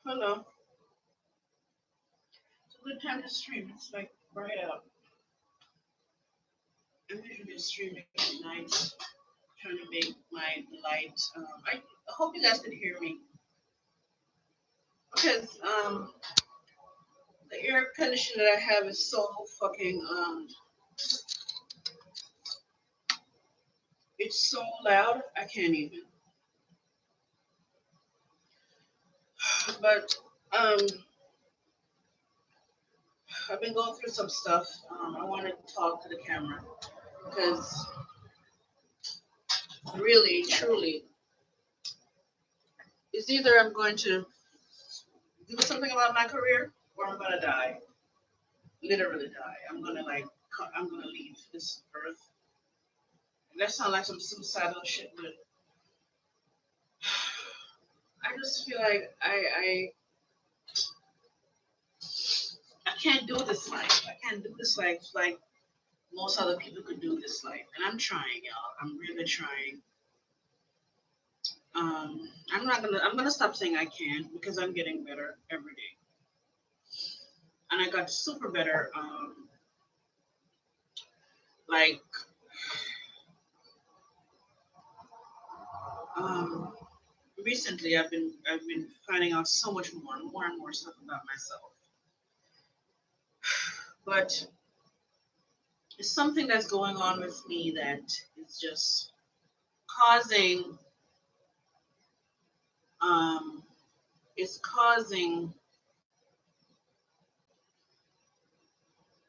Hello. It's a good time to stream. It's like right out. I'm usually streaming at night, trying to make my light. I hope you guys can hear me because the air conditioner that I have is so fucking it's so loud I can't even. But um, I've been going through some stuff. I want to talk to the camera because really, truly, it's either I'm going to do something about my career or I'm gonna die. Literally die. I'm gonna leave this earth. That sounds like some suicidal shit, but I just feel like I can't do this life. I can't do this life like most other people could do this life, and I'm trying, y'all. I'm really trying. I'm gonna stop saying I can because I'm getting better every day, and I got super better. Like um, recently, I've been finding out so much more and more stuff about myself, but it's something that's going on with me that is just causing um it's causing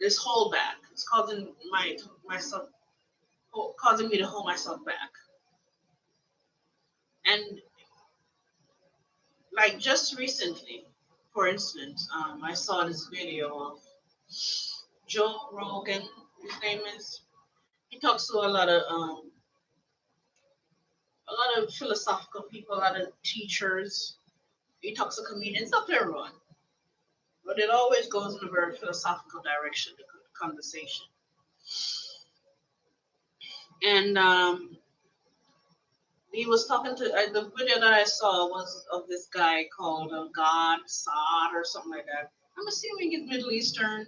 this hold back. It's causing myself causing me to hold myself back. And like just recently, for instance, I saw this video of Joe Rogan. His name is. He talks to a lot of philosophical people, a lot of teachers. He talks to comedians, not to everyone, but it always goes in a very philosophical direction. The conversation, and he was talking to the video that I saw was of this guy called God Saad or something like that. I'm assuming he's Middle Eastern.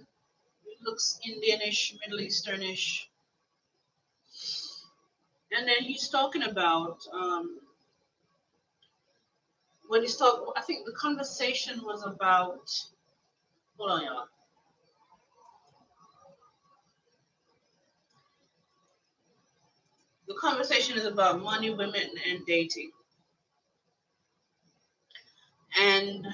He looks Indianish, Middle Easternish, and then he's talking about when he's talking. I think the conversation was about. Hold on, y'all. The conversation is about money, women, and dating, and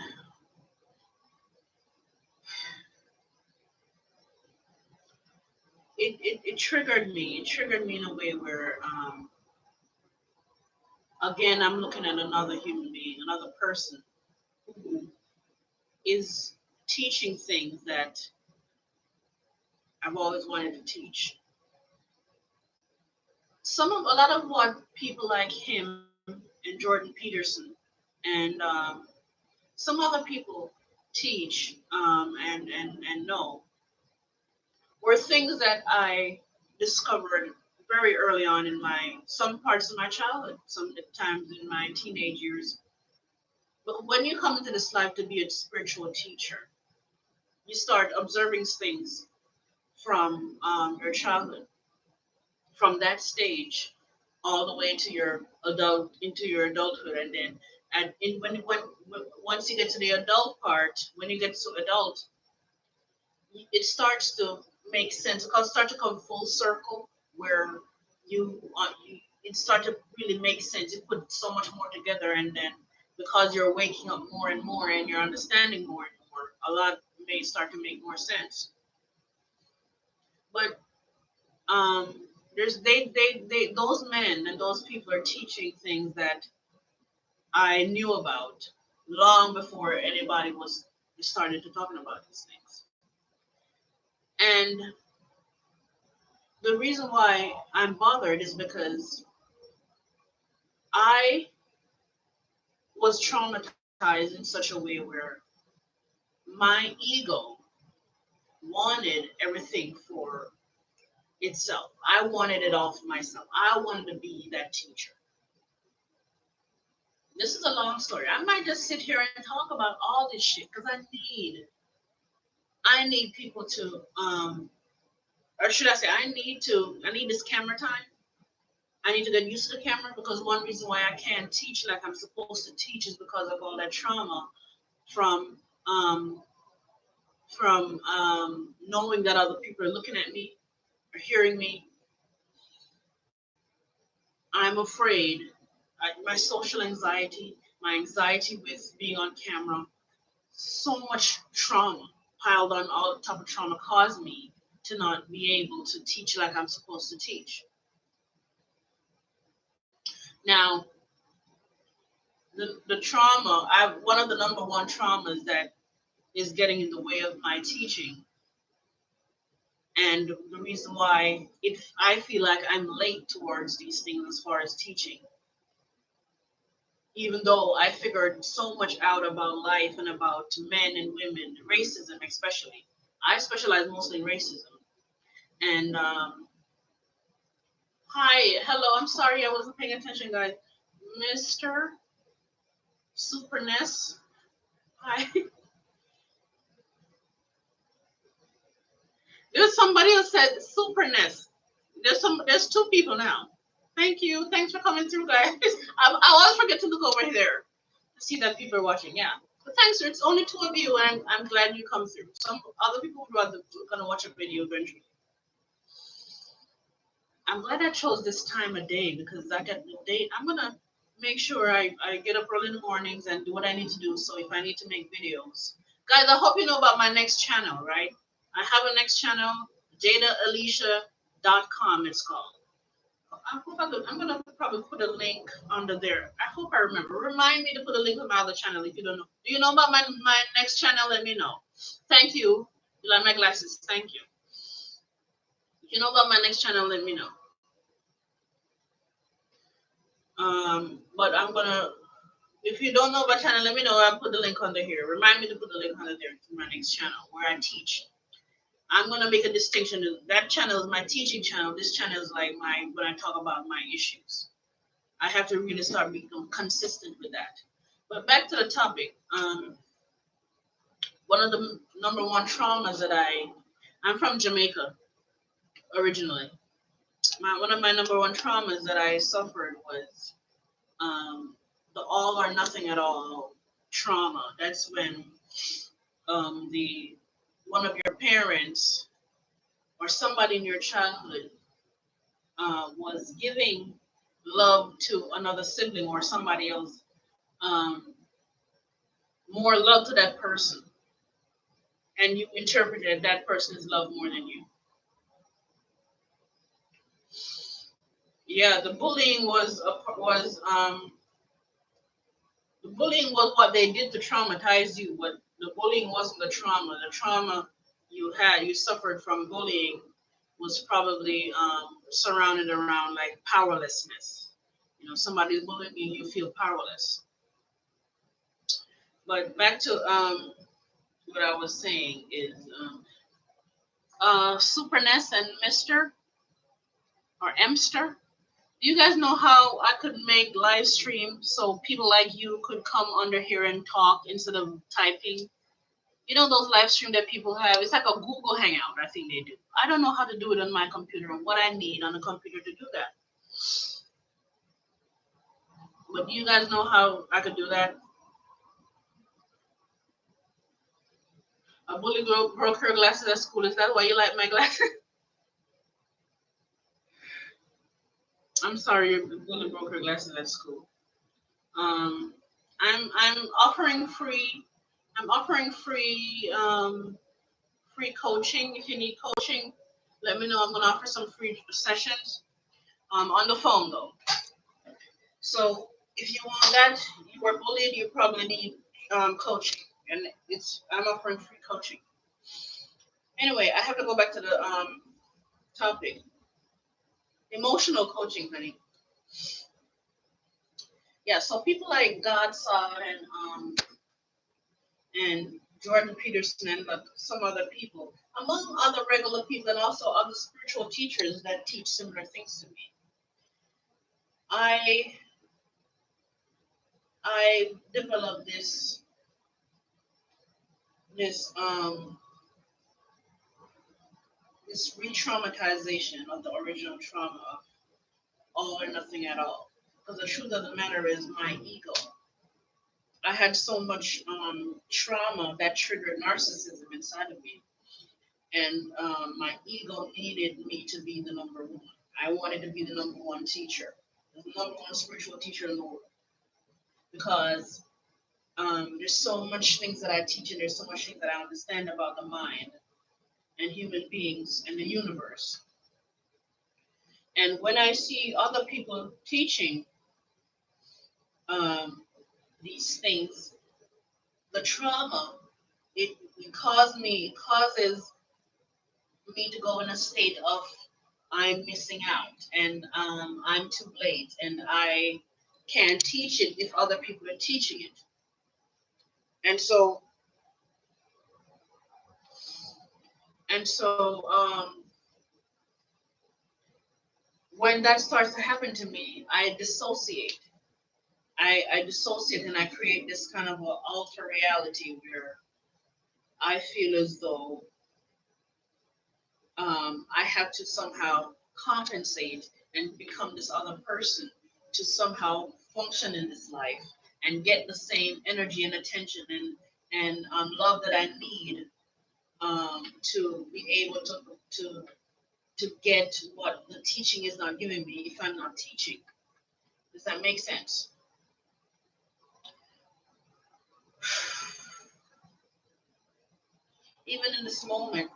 it triggered me. It triggered me in a way where again I'm looking at another human being, another person who is teaching things that I've always wanted to teach. A lot of what people like him and Jordan Peterson and some other people teach and know were things that I discovered very early on in my some parts of my childhood, sometimes in my teenage years. But when you come into this life to be a spiritual teacher, you start observing things from your childhood, from that stage all the way to your into your adulthood, and then when once you get to the adult part, when you get to adult, it starts to make sense because start to come full circle where it start to really make sense. You put so much more together, and then because you're waking up more and more and you're understanding more and more, a lot may start to make more sense. But there's they those men and those people are teaching things that I knew about long before anybody was started to talking about these things. And the reason why I'm bothered is because I was traumatized in such a way where my ego wanted everything for itself. I wanted it all for myself. I wanted to be that teacher. This is a long story. I might just sit here and talk about all this shit because I need people to or should I say I need this camera time. I need to get used to the camera because one reason why I can't teach like I'm supposed to teach is because of all that trauma from um knowing that other people are looking at me or hearing me. I'm afraid. My social anxiety, my anxiety with being on camera, so much trauma piled on all the type of trauma caused me to not be able to teach like I'm supposed to teach. Now, the trauma, one of the number one traumas that is getting in the way of my teaching, and the reason why if I feel like I'm late towards these things as far as teaching, even though I figured so much out about life and about men and women, racism especially. I specialize mostly in racism. And hi, hello. I'm sorry I wasn't paying attention, guys. Mr. Superness. Hi. There's somebody who said Superness. There's two people now. Thank you. Thanks for coming through, guys. I always forget to look over there to see that people are watching. Yeah. But thanks, it's only two of you, and I'm glad you come through. Some other people would rather gonna watch a video eventually. I'm glad I chose this time of day because I got the date. I'm gonna make sure I get up early in the mornings and do what I need to do. So if I need to make videos, guys, I hope you know about my next channel, right? I have a next channel, JadaAlicia.com. It's called. I hope I'm gonna probably put a link under there. I hope I remember. Remind me to put a link on my other channel if you don't know. Do you know about my next channel? Let me know. Thank you. You like my glasses? Thank you. If you know about my next channel, let me know. But I'm gonna. If you don't know about channel, let me know. I'll put the link under here. Remind me to put the link under there to my next channel where I teach. I'm gonna make a distinction. That channel is my teaching channel. This channel is like my when I talk about my issues. I have to really start becoming consistent with that. But back to the topic. One of the number one traumas that I'm from Jamaica originally. One of my number one traumas that I suffered was the all or nothing at all trauma. That's when the one of your parents or somebody in your childhood was giving love to another sibling or somebody else, um, more love to that person, and you interpreted that person is love more than you. Yeah, the bullying was what they did to traumatize you, but the bullying wasn't the trauma. The trauma you suffered from bullying was probably surrounded around like powerlessness. You know, somebody's bullying you, you feel powerless. But back to what I was saying is Superness and Mister or Emster. Do you guys know how I could make live stream so people like you could come under here and talk instead of typing? You know those live stream that people have? It's like a Google Hangout, I think they do. I don't know how to do it on my computer and what I need on the computer to do that. But do you guys know how I could do that? A bully girl broke her glasses at school. Is that why you like my glasses? I'm sorry, your bully broke her glasses at school. Um, I'm offering free. I'm offering free coaching. If you need coaching, let me know. I'm gonna offer some free sessions. On the phone though. So if you want that, you were bullied, you probably need coaching, and I'm offering free coaching. Anyway, I have to go back to the topic. Emotional coaching, honey. Yeah, so people like Godson and Jordan Peterson and some other people, among other regular people and also other spiritual teachers that teach similar things to me. I I developed this this re-traumatization of the original trauma of all or nothing at all. Because the truth of the matter is my ego. I had so much trauma that triggered narcissism inside of me, and my ego needed me to be the number one. I wanted to be the number one teacher, the number one spiritual teacher in the world, because there's so much things that I teach, and there's so much things that I understand about the mind and human beings and the universe. And when I see other people teaching um, these things, the trauma it causes me to go in a state of I'm missing out, and I'm too late, and I can't teach it if other people are teaching it. And so and so when that starts to happen to me, I dissociate. I dissociate and I create this kind of a alter reality where I feel as though I have to somehow compensate and become this other person to somehow function in this life and get the same energy and attention and love that I need to be able to get what the teaching is not giving me if I'm not teaching. Does that make sense? Even in this moment,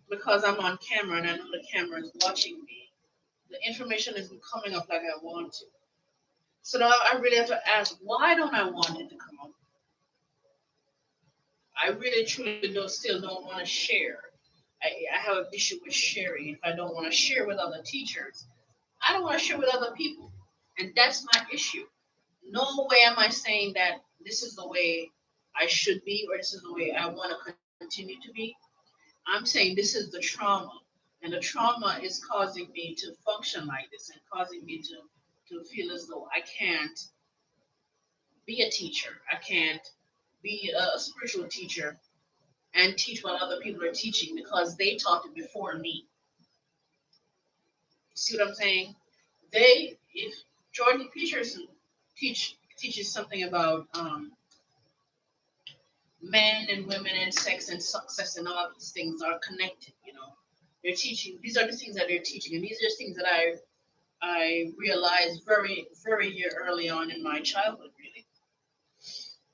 because I'm on camera and I know the camera is watching me, the information isn't coming up like I want to. So now I really have to ask, why don't I want it to come up? I really truly still don't want to share. I have an issue with sharing. If I don't want to share with other teachers, I don't want to share with other people. And that's my issue. No way am I saying that this is the way I should be or this is the way I want to continue to be. I'm saying this is the trauma. And the trauma is causing me to function like this and causing me to feel as though I can't be a teacher. I can't be a spiritual teacher and teach what other people are teaching because they taught it before me. See what I'm saying? If Jordan Peterson teaches something about men and women and sex and success and all these things are connected. They're teaching. These are the things that they're teaching, and these are things that I realized very early on in my childhood, really,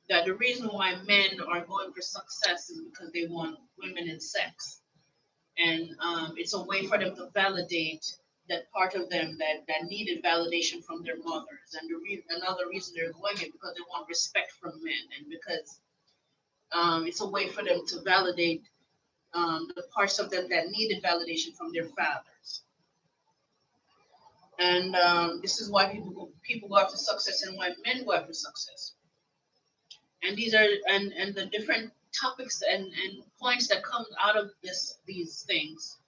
that the reason why men are going for success is because they want women and sex, and it's a way for them to validate that part of them that needed validation from their mothers, and another reason they're going it because they want respect from men, and because it's a way for them to validate the parts of them that needed validation from their fathers. And this is why people go after success and why men go after success. And these are and the different topics and points that come out of these things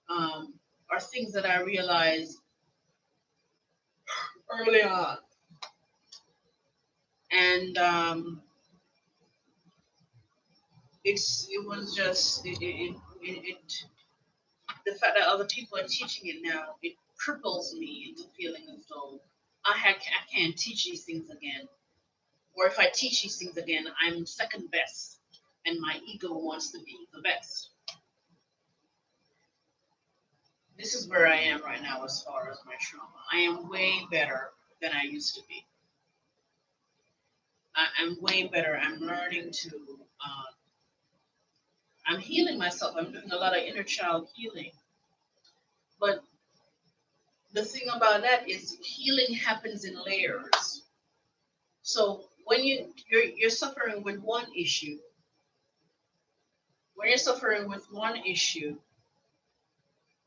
are things that I realized early on. And it was just the fact that other people are teaching it now, it cripples me into feeling as though I can't teach these things again. Or if I teach these things again, I'm second best, and my ego wants to be the best. This is where I am right now as far as my trauma. I am way better than I used to be. I'm way better. I'm learning to, I'm healing myself. I'm doing a lot of inner child healing. But the thing about that is healing happens in layers. So when you're suffering with one issue, when you're suffering with one issue,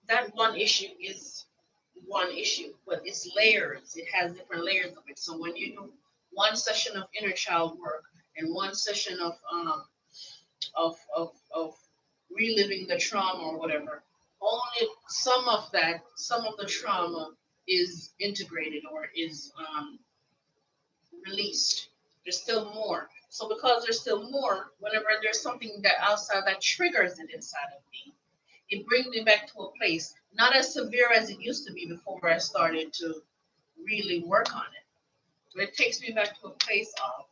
that one issue is one issue, but it's layers. It has different layers of it. So when you do one session of inner child work and one session of reliving the trauma or whatever, only some of the trauma is integrated or is released. There's still more. So because there's still more, whenever there's something that outside that triggers it inside of me, it brings me back to a place not as severe as it used to be before I started to really work on it. But it takes me back to a place of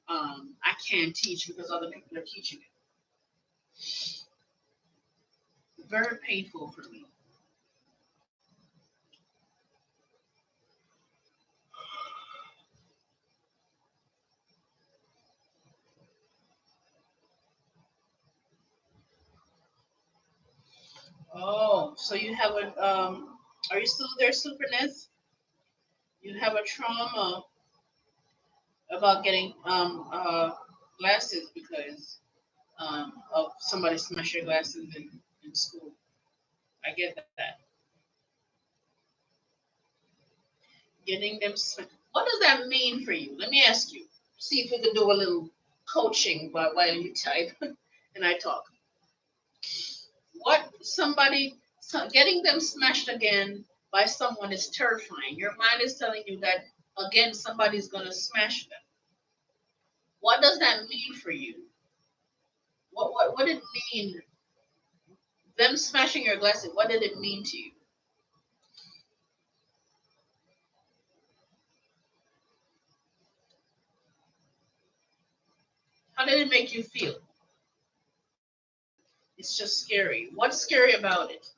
I can't teach because other people are teaching it. Very painful for me. Oh, so you have a are you still there, Superness? You have a trauma about getting glasses because of somebody smashed your glasses in school. I get that. Getting them. What does that mean for you? Let me ask you. See if we can do a little coaching while you type and I talk. Getting them smashed again by someone is terrifying. Your mind is telling you that again somebody's gonna smash them. What does that mean for you? What did it mean? Them smashing your glasses. What did it mean to you? How did it make you feel? It's just scary. What's scary about it?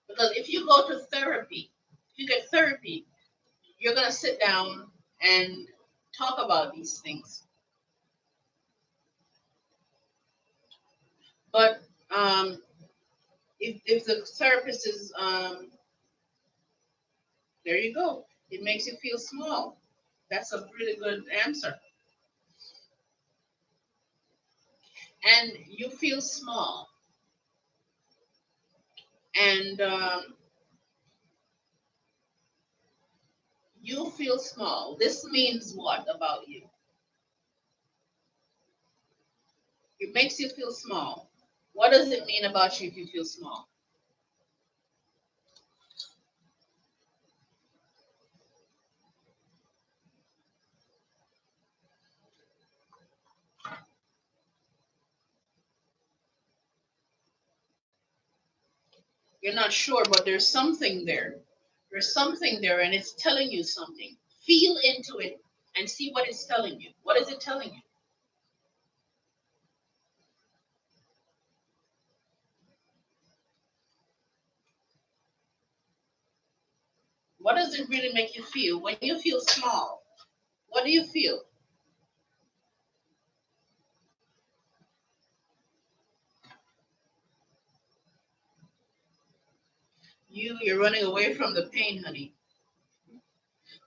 Because if you go to therapy, if you get therapy, you're gonna sit down and talk about these things. But if the therapist is there you go. It makes you feel small. That's a really good answer. And you feel small. And you feel small. This means what about you? It makes you feel small. What does it mean about you if you feel small? You're not sure, but there's something there. There's something there, and it's telling you something. Feel into it and see what it's telling you. What is it telling you? What does it really make you feel? When you feel small, what do you feel? You're running away from the pain, honey.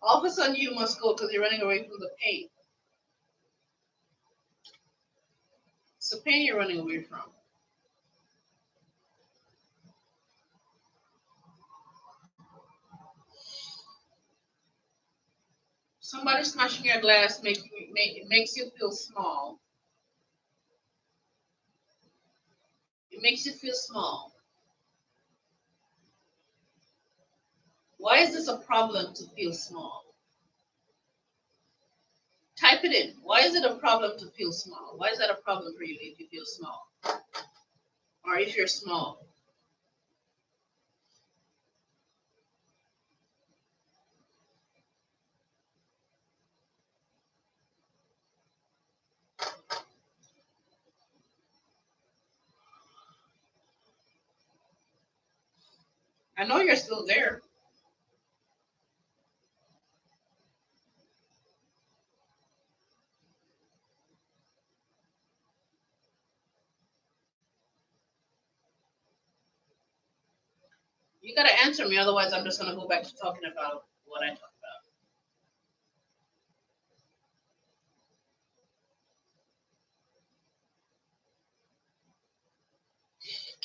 All of a sudden, you must go because you're running away from the pain. It's the pain you're running away from. Somebody smashing your glass it makes you feel small. It makes you feel small. Why is this a problem to feel small? Type it in. Why is it a problem to feel small? Why is that a problem for you if you feel small? Or if you're small? I know you're still there. You gotta answer me, otherwise I'm just gonna go back to talking about what I talked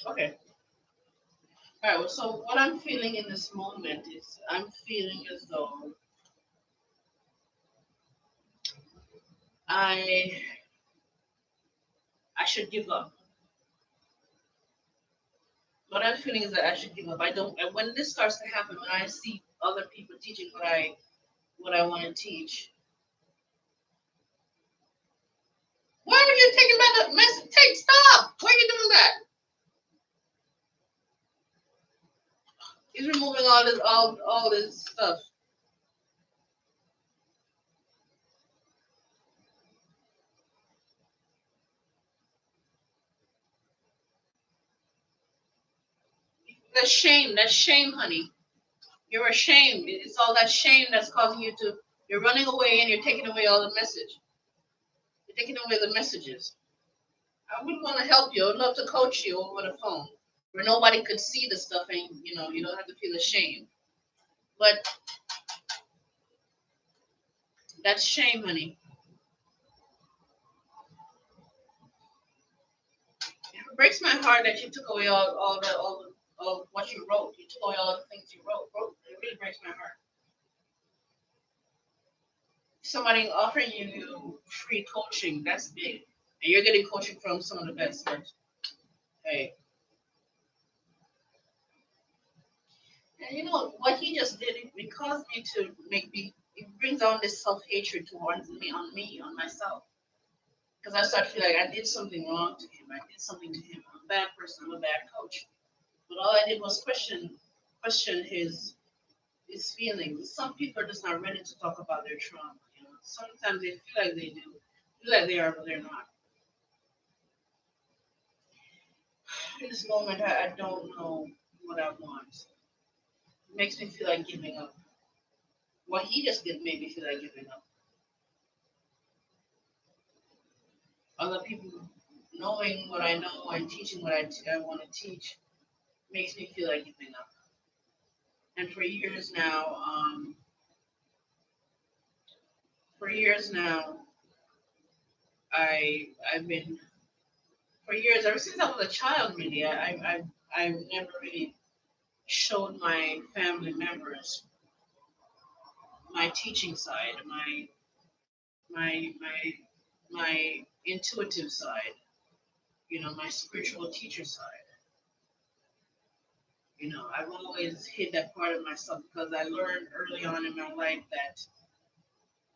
about. Okay. All right. Well, so what I'm feeling in this moment is I'm feeling as though I I should give up. What I'm feeling is that I should give up. I don't. And when this starts to happen, when I see other people teaching what I want to teach, Why are you taking back the message? Stop! Why are you doing that? He's removing all this stuff. That's shame. That's shame, honey. You're ashamed. It's all that shame that's causing you to. You're running away and you're taking away all the message. You're taking away the messages. I would want to help you. I would love to coach you over the phone where nobody could see the stuff and you don't have to feel ashamed. But that's shame, honey. It breaks my heart that you took away all what you wrote. You took away all the things you wrote. It really breaks my heart. Somebody offering you free coaching, that's big. And you're getting coaching from some of the best. But hey, and you know what he just did? It caused me to make me. It brings on this self hatred towards me, on myself. Because I start feeling like I did something wrong to him. I did something to him. I'm a bad person. I'm a bad coach. But all I did was question his feelings. Some people are just not ready to talk about their trauma. Sometimes they feel like they do, feel like they are, but they're not. In this moment, I don't know what I want. It makes me feel like giving up. What he just did made me feel like giving up. Other people knowing what I know and teaching what I want to teach makes me feel like giving up. And for years now, I've been for years ever since I was a child. Really, I've never really showed my family members my teaching side, my my intuitive side, my spiritual teacher side. I've always hid that part of myself because I learned early on in my life that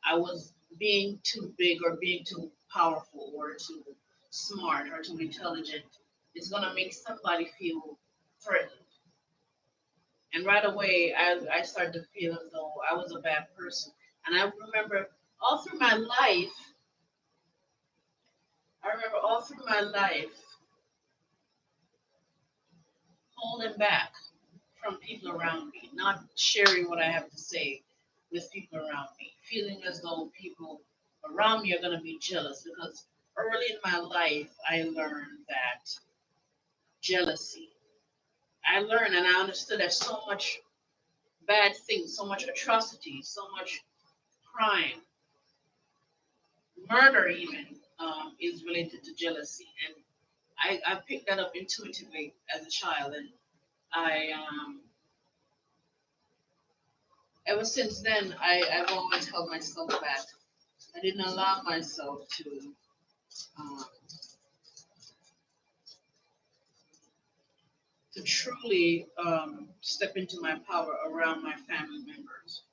I was being too big or being too powerful or too smart or too intelligent. It's gonna make somebody feel threatened. And right away, I started to feel as though I was a bad person. And all through my life, I remember all through my life holding back from people around me, not sharing what I have to say with people around me, feeling as though people around me are going to be jealous. Because early in my life, I learned that jealousy. I learned and I understood that so much bad things, so much atrocity, so much crime, murder even, is related to jealousy. And I picked that up intuitively as a child. And I, ever since then, I've always held myself back. I didn't allow myself um, to truly step into my power around my family members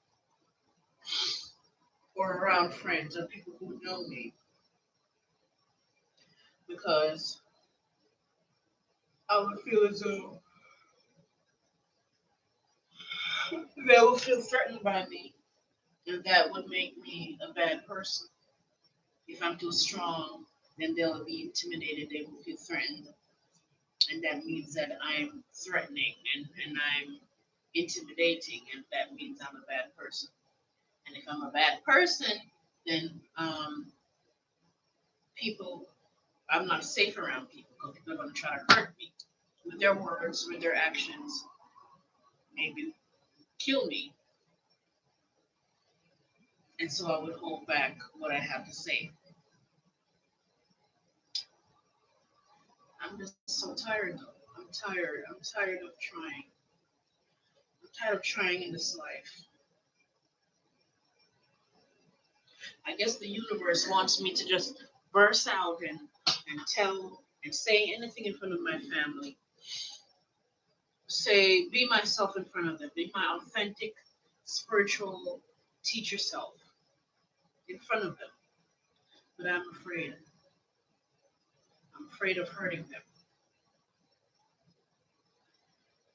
or around friends or people who know me, because I would feel as though they would feel threatened by me, and that would make me a bad person. If I'm too strong, then they'll be intimidated, they will feel threatened, and that means that I'm threatening and I'm intimidating, and that means I'm a bad person. And if I'm a bad person, then people, I'm not safe around people because people are going to try to hurt me with their words, with their actions, maybe kill me. And so I would hold back what I have to say. I'm just so tired though. I'm tired. I'm tired of trying. I'm tired of trying in this life. I guess the universe wants me to just burst out and tell and say anything in front of my family. Say, be myself in front of them. Be my authentic spiritual teacher self in front of them. But I'm afraid. I'm afraid of hurting them,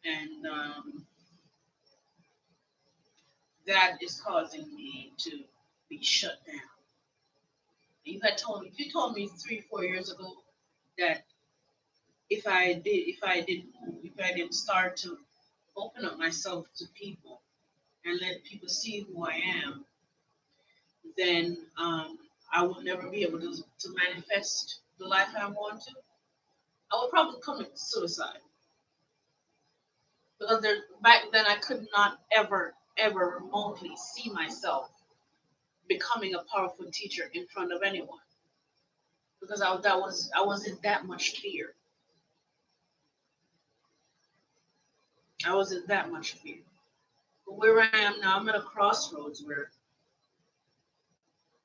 and that is causing me to be shut down. If you told me 3, 4 years ago that if I didn't start to open up myself to people and let people see who I am, then I will never be able to manifest the life I want to. I would probably commit suicide because back then I could not ever remotely see myself becoming a powerful teacher in front of anyone because I was in that much fear. I was in that much fear. But where I am now, I'm at a crossroads where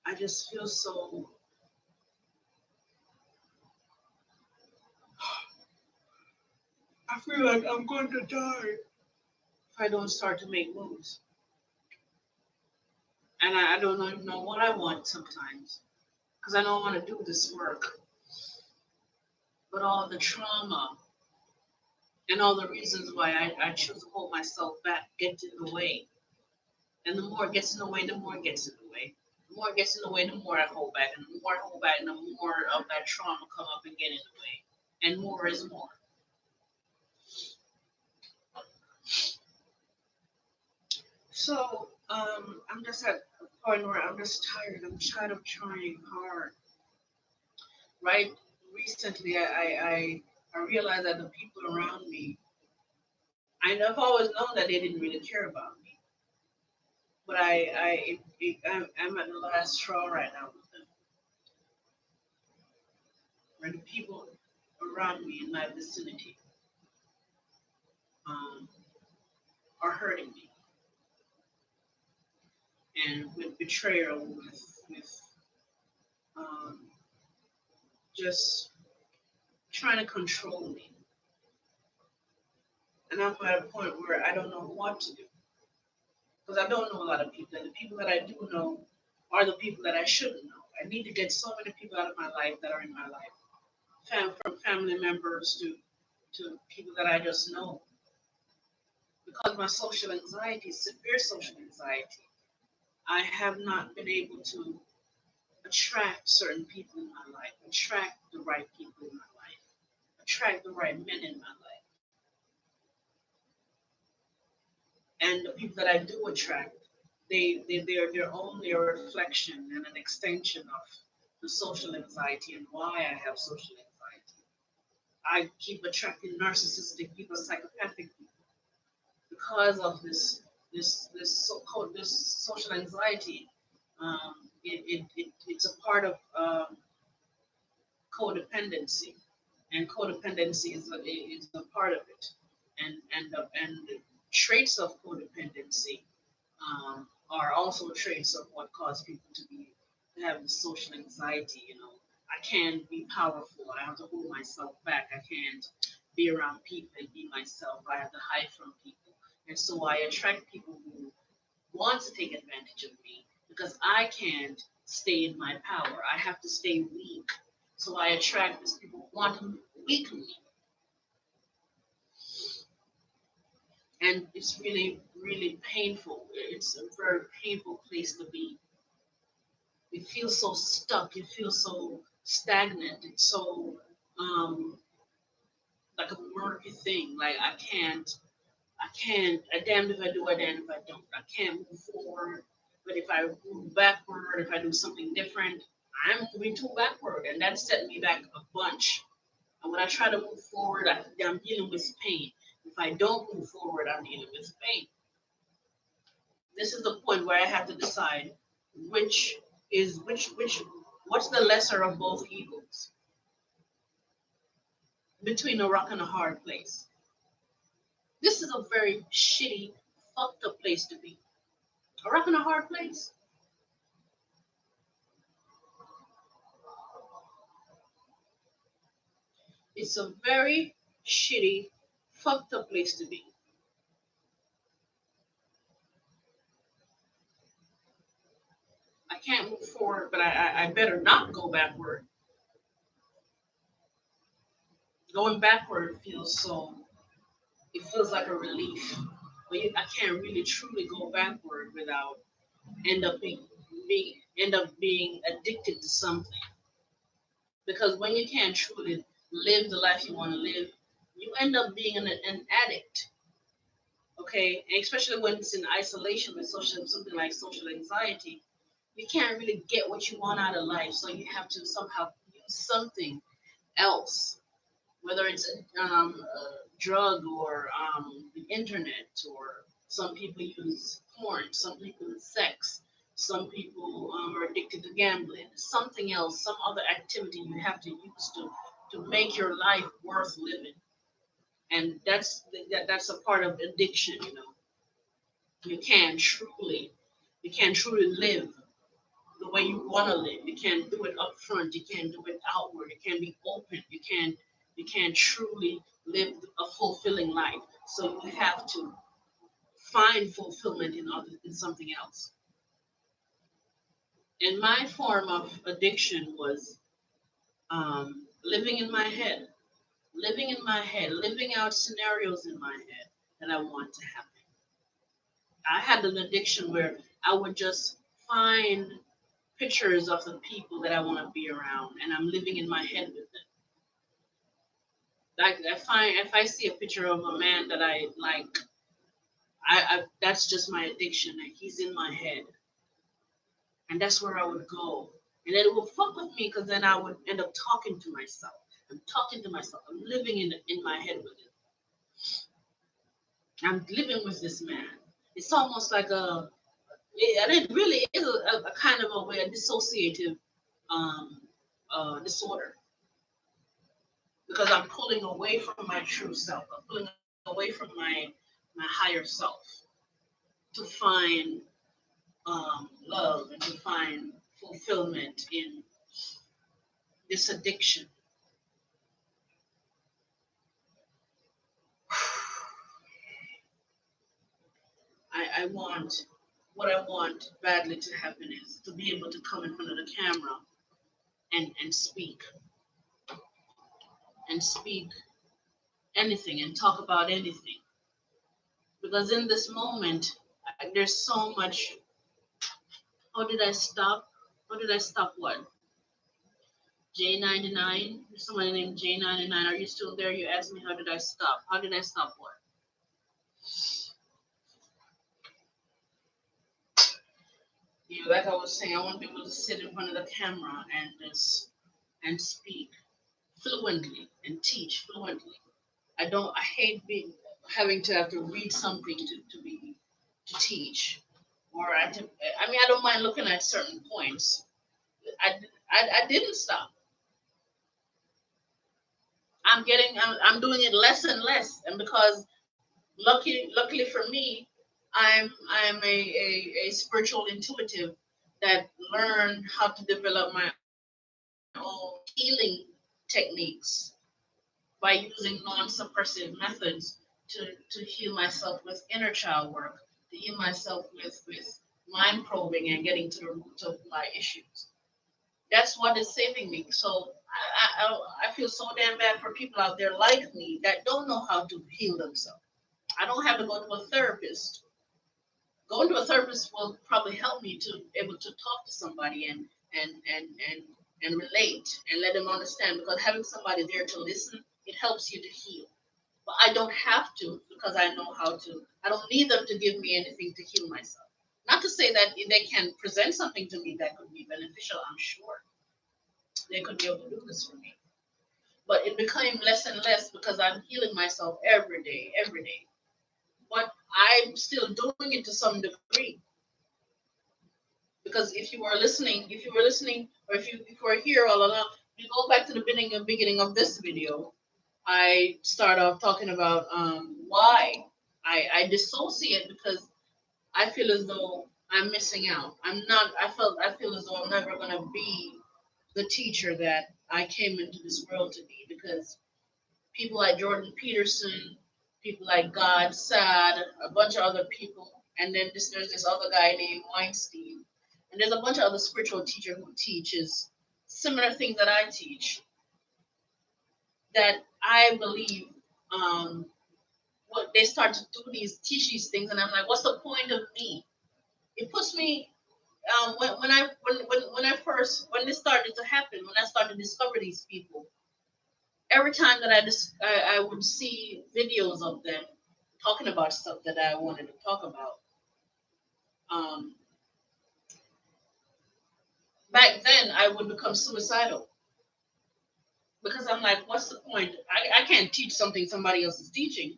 I just feel so. I feel like I'm going to die if I don't start to make moves. And I don't even know what I want sometimes because I know I want to do this work, but all the trauma and all the reasons why I choose to hold myself back get in the way. And the more it gets in the way, the more it gets in the way. The more it gets in the way, the more I hold back. And the more I hold back, the more of that trauma come up and get in the way. And more is more. So I'm just at a point where I'm just tired. I'm tired of trying hard. Right? Recently, I realized that the people around me, I've always known that they didn't really care about me. But I'm at the last straw right now with them. Where the people around me in my vicinity um, are hurting me, and with betrayal, with um, just trying to control me. And I'm at a point where I don't know what to do because I don't know a lot of people, and the people that I do know are the people that I shouldn't know. I need to get so many people out of my life that are in my life, from family members to people that I just know, because my social anxiety, severe social anxiety, I have not been able to attract certain people in my life, attract the right people in my life, attract the right men in my life. And the people that I do attract, they're only a reflection and an extension of the social anxiety and why I have social anxiety. I keep attracting narcissistic people, psychopathic people because of this social anxiety. It's a part of codependency, and codependency is a part of it, and the traits of codependency are also traits of what cause people to have the social anxiety. I can't be powerful. I have to hold myself back. I can't be around people and be myself. I have to hide from people, and so I attract people who want to take advantage of me because I can't stay in my power. I have to stay weak. So I attract these people who want to weaken me. And it's really, really painful. It's a very painful place to be. You feel so stuck. You feel so stagnant. It's so like a murky thing. Like I can't. I damned if I do, I damned if I don't. I can't move forward. But if I move backward, if I do something different, I'm moving too backward, and that set me back a bunch. And when I try to move forward, I'm dealing with pain. If I don't move forward, I'm dealing with pain. This is the point where I have to decide which which what's the lesser of both evils, between a rock and a hard place. This is a very shitty, fucked up place to be. A rock and a hard place. It's a very shitty, fucked up place to be. I can't move forward, but I better not go backward. Going backward feels so. It feels like a relief, but I can't really truly go backward without end up being addicted to something. Because when you can't truly live the life you want to live, you end up being an addict. Okay, and especially when it's in isolation with social something like social anxiety, you can't really get what you want out of life, so you have to somehow use something else, whether it's a drug or the internet, or some people use porn, some people use sex, some people are addicted to gambling, something else, some other activity you have to use to make your life worth living. And that's a part of addiction, you know. You can't truly you can't truly live the way you want to live. You can't do it up front. You can't do it outward. You can't be open. You can't truly live a fulfilling life. So you have to find fulfillment in something else. And my form of addiction was living in my head, living out scenarios in my head that I want to happen. I had an addiction where I would just find pictures of the people that I want to be around, and I'm living in my head with them. Like I find if I see a picture of a man that I like, I that's just my addiction. Like he's in my head, and that's where I would go, and it would fuck with me because then I would end up talking to myself. I'm talking to myself. I'm living in my head with it. I'm living with this man. It's almost like and it really is a kind of a way a dissociative um, disorder, because I'm pulling away from my true self. I'm pulling away from my higher self to find love and to find fulfillment in this addiction. I want what I want badly to happen is to be able to come in front of the camera and speak anything and talk about anything. Because in this moment, there's so much. How did I stop? How did I stop what? J99? There's somebody named J99. Are you still there? You asked me how did I stop? How did I stop what? Yeah, like I was saying, I want to be able to sit in front of the camera and speak fluently and teach fluently. I hate being having to have to read something to teach. Or I mean I don't mind looking at certain points. I didn't stop. I'm doing it less and less, and because luckily for me, I'm a spiritual intuitive that learned how to develop my own healing techniques by using non-suppressive methods to heal myself with inner child work, to heal myself with mind probing and getting to the root of my issues. That's what is saving me. So I feel so damn bad for people out there like me that don't know how to heal themselves. I don't have to go to a therapist. Going to a therapist will probably help me to able to talk to somebody and and and and relate and let them understand, because having somebody there to listen, it helps you to heal. But I don't have to, because I know how to. I don't need them to give me anything to heal myself. Not to say that they can present something to me that could be beneficial. I'm sure they could be able to do this for me. But it became less and less because I'm healing myself every day, every day. But I'm still doing it to some degree, because if you were listening, or if you were here all along, you go back to the beginning of this video. I start off talking about why I dissociate, because I feel as though I'm missing out. I'm not. I feel as though I'm never gonna be the teacher that I came into this world to be, because people like Jordan Peterson, people like God Sad, a bunch of other people, and then there's this other guy named Weinstein, and there's a bunch of other spiritual teachers who teaches similar things that I teach. that I believe what they start to teach these things, and I'm like, what's the point of me? It puts me when this started to happen, when I started to discover these people, every time that I would see videos of them talking about stuff that I wanted to talk about. Um, Back then, I would become suicidal because I'm like, what's the point? I can't teach something somebody else is teaching.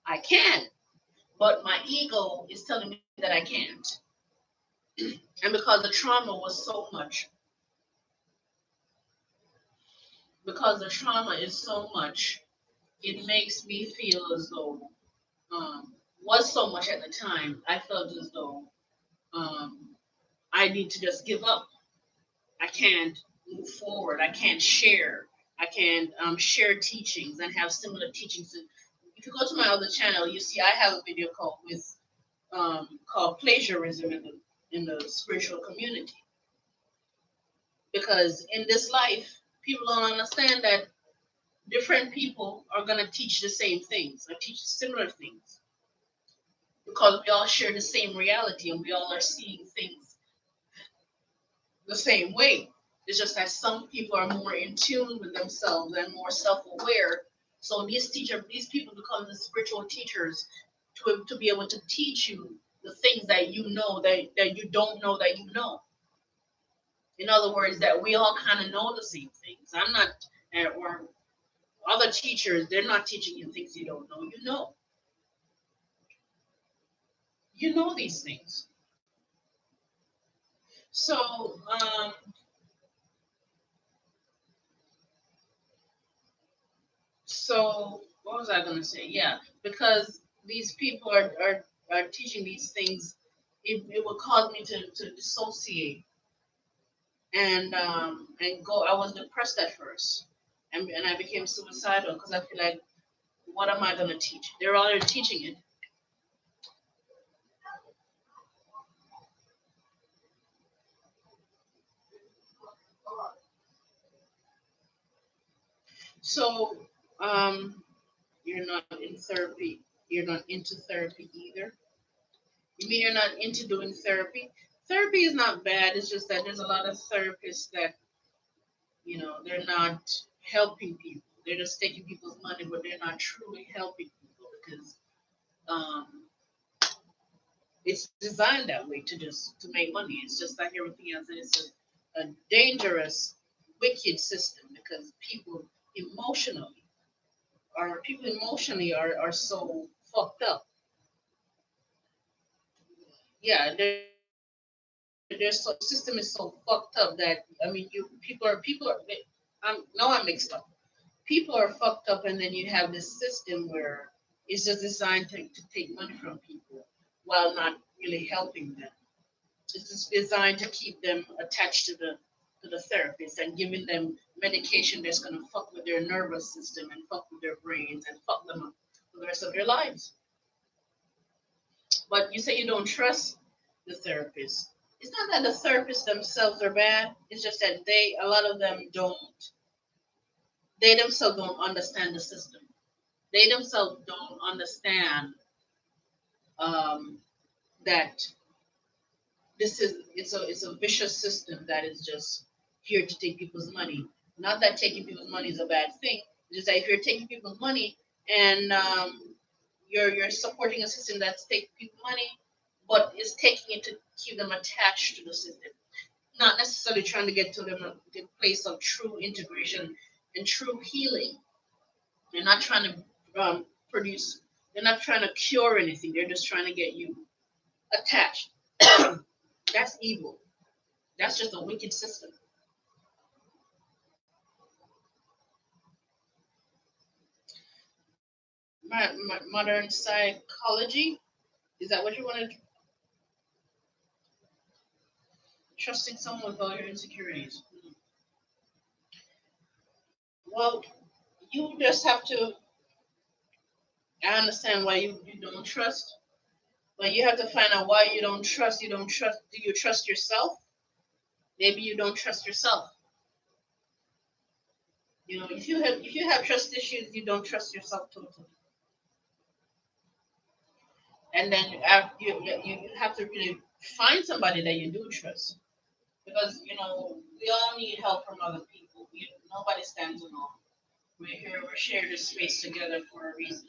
I can, but my ego is telling me that I can't. And because the trauma was so much, because the trauma is so much, it makes me feel as though, was so much at the time, I felt as though um, I need to just give up. I can't move forward. I can't share. I can't share teachings and have similar teachings. If you go to my other channel, you see I have a video called plagiarism in the spiritual community. Because in this life, people don't understand that different people are going to teach the same things or teach similar things because we all share the same reality and we all are seeing things the same way. It's just that some people are more in tune with themselves and more self-aware. So these people become the spiritual teachers to be able to teach you the things that you know that you don't know that you know. In other words, that we all kind of know the same things. I'm not, or other teachers, they're not teaching you things you don't know. You know these things. So, so what was I going to say? Yeah, because these people are teaching these things, it will cause me to dissociate and go. I was depressed at first, and I became suicidal because I feel like, what am I going to teach? They're already teaching it. So, you're not in therapy. You're not into therapy either. You mean you're not into doing therapy? Therapy is not bad. It's just that there's a lot of therapists that, they're not helping people. They're just taking people's money, but they're not truly helping people because um, it's designed that way to make money. It's just like everything else, and it's a dangerous, wicked system because emotionally people emotionally are so fucked up. Yeah, their system is so fucked up that I mean, you people are. I'm mixed up. People are fucked up, and then you have this system where it's just designed to take money from people while not really helping them. It's just designed to keep them attached to the therapist and giving them medication that's going to fuck with their nervous system and fuck with their brains and fuck them up for the rest of their lives. But you say you don't trust the therapist. It's not that the therapists themselves are bad. It's just that a lot of them they themselves don't understand the system. They themselves don't understand um, that it's a vicious system that is just here to take people's money. Not that taking people's money is a bad thing. It's just that if you're taking people's money and you're supporting a system that's taking people's money, but is taking it to keep them attached to the system, not necessarily trying to get to them a place of true integration and true healing. They're not trying to produce. They're not trying to cure anything. They're just trying to get you attached. That's evil. That's just a wicked system. Modern psychology. Is that what you want to? Trusting someone with all your insecurities. Well, you just have to. I understand why you don't trust, but you have to find out why you don't trust. You don't trust. Do you trust yourself? Maybe you don't trust yourself. You know, if you have trust issues, you don't trust yourself totally, and then you have to really find somebody that you do trust, because we all need help from other people. Nobody stands alone. We're here. We're sharing this space together for a reason.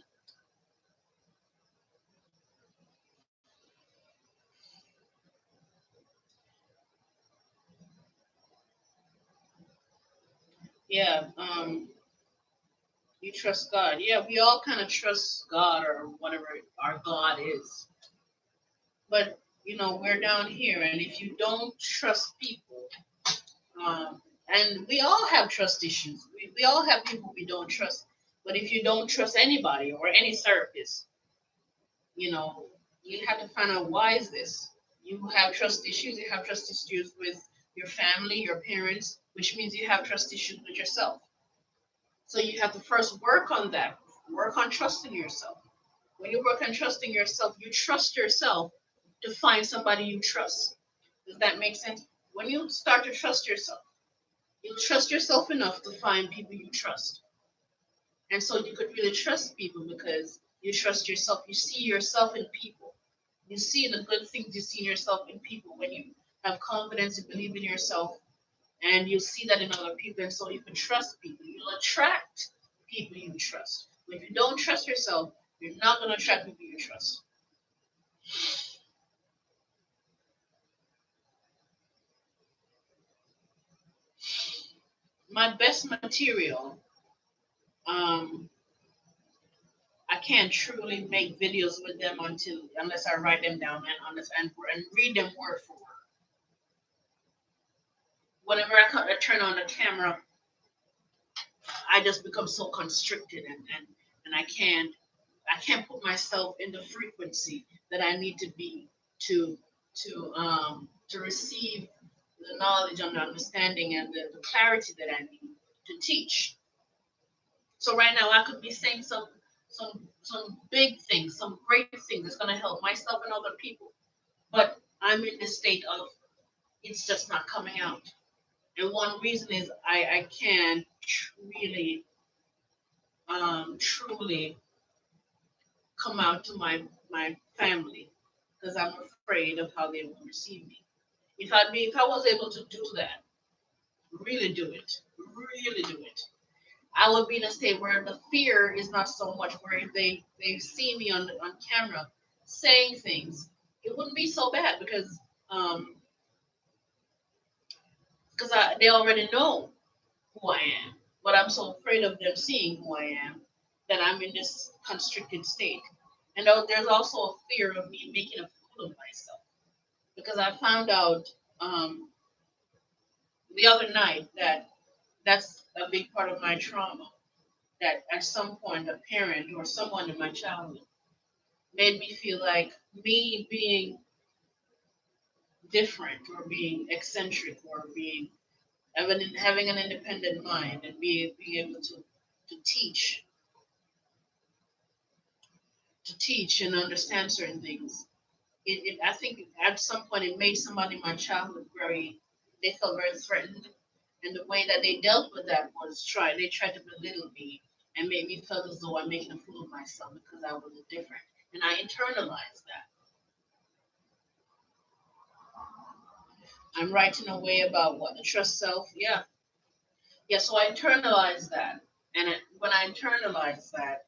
Yeah. You trust God. Yeah, we all kind of trust God or whatever our God is. But we're down here, and if you don't trust people, and we all have trust issues. We all have people we don't trust. But if you don't trust anybody or any therapist, you know, you have to find out why is this. You have trust issues. You have trust issues with your family, your parents, which means you have trust issues with yourself. So you have to first work on that. Work on trusting yourself. When you work on trusting yourself, you trust yourself to find somebody you trust. Does that make sense? When you start to trust yourself, you trust yourself enough to find people you trust. And so you could really trust people because you trust yourself. You see yourself in people. You see the good things you see in yourself in people when you have confidence and believe in yourself, and you see that in other people. And so you can trust people. You'll attract people you trust. But if you don't trust yourself, you're not going to attract people you trust. My best material, um, I can't truly make videos with them unless I write them down and read them word for word. Whenever I turn on the camera, I just become so constricted, and I can't put myself in the frequency that I need to be to to receive the knowledge and the understanding and the clarity that I need to teach. So right now I could be saying some big things, some great things that's gonna help myself and other people. But I'm in this state of it's just not coming out. And one reason is I can't really truly come out to my family because I'm afraid of how they will receive me. If I was able to do that, really do it, really do it, I would be in a state where the fear is not so much. Where if they see me on camera saying things, it wouldn't be so bad um because they already know who I am. But I'm so afraid of them seeing who I am that I'm in this constricted state. And there's also a fear of me making a fool of myself because I found out the other night that that's a big part of my trauma. That at some point a parent or someone in my childhood made me feel like me being different or being eccentric or having an independent mind and being able to teach teach and understand certain things. I think at some point it made somebody in my childhood they felt very threatened. And the way that they dealt with that was they tried to belittle me and make me feel as though I'm making a fool of myself because I was different. And I internalized that. I'm writing away about what the trust self. Yeah. Yeah. So I internalized that. And when I internalized that,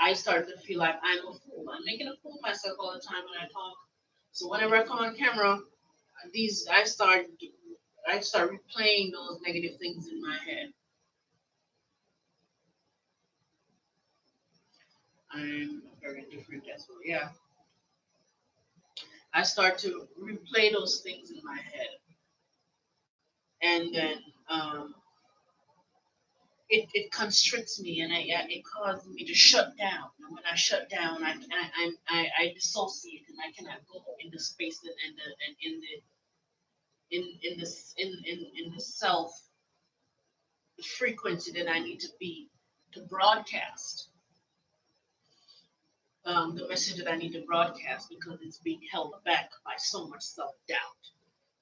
I started to feel like I'm a fool. I'm making a fool of myself all the time when I talk. So whenever I come on camera, these I start replaying those negative things in my head. I'm very different as well. Yeah, I start to replay those things in my head, and then it constricts me, and it causes me to shut down. And when I shut down, I dissociate, and I cannot go in the space and in this in the self frequency that I need to be to broadcast the message that I need to broadcast because it's being held back by so much self doubt.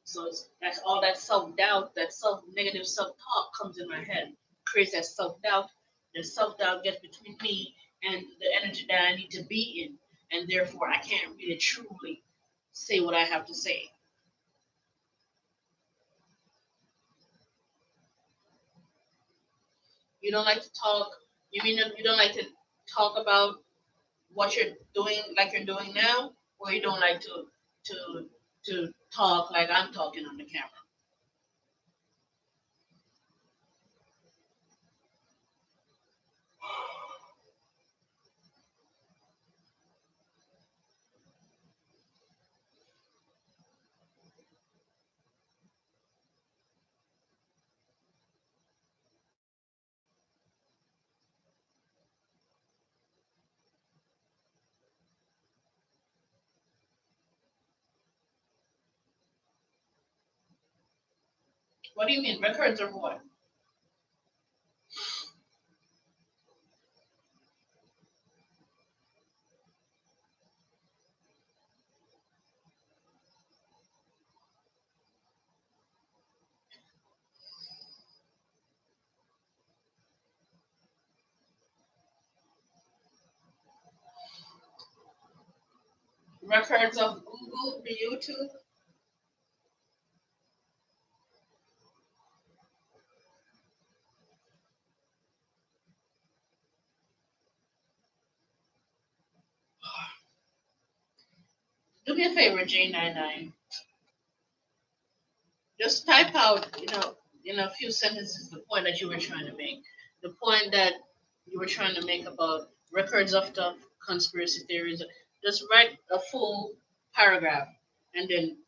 So that's all that self doubt, that self negative self talk comes in my head, creates that self doubt. The self doubt gets between me and the energy that I need to be in, and therefore I can't really truly say what I have to say. You don't like to talk. You mean you don't like to talk about what you're doing, like you're doing now, or you don't like to to talk like I'm talking on the camera? What do you mean records or what? Records of Google, the YouTube. Do me a favor, J99. Just type out, in a few sentences, the point that you were trying to make. The point that you were trying to make about records of the conspiracy theories. Just write a full paragraph and then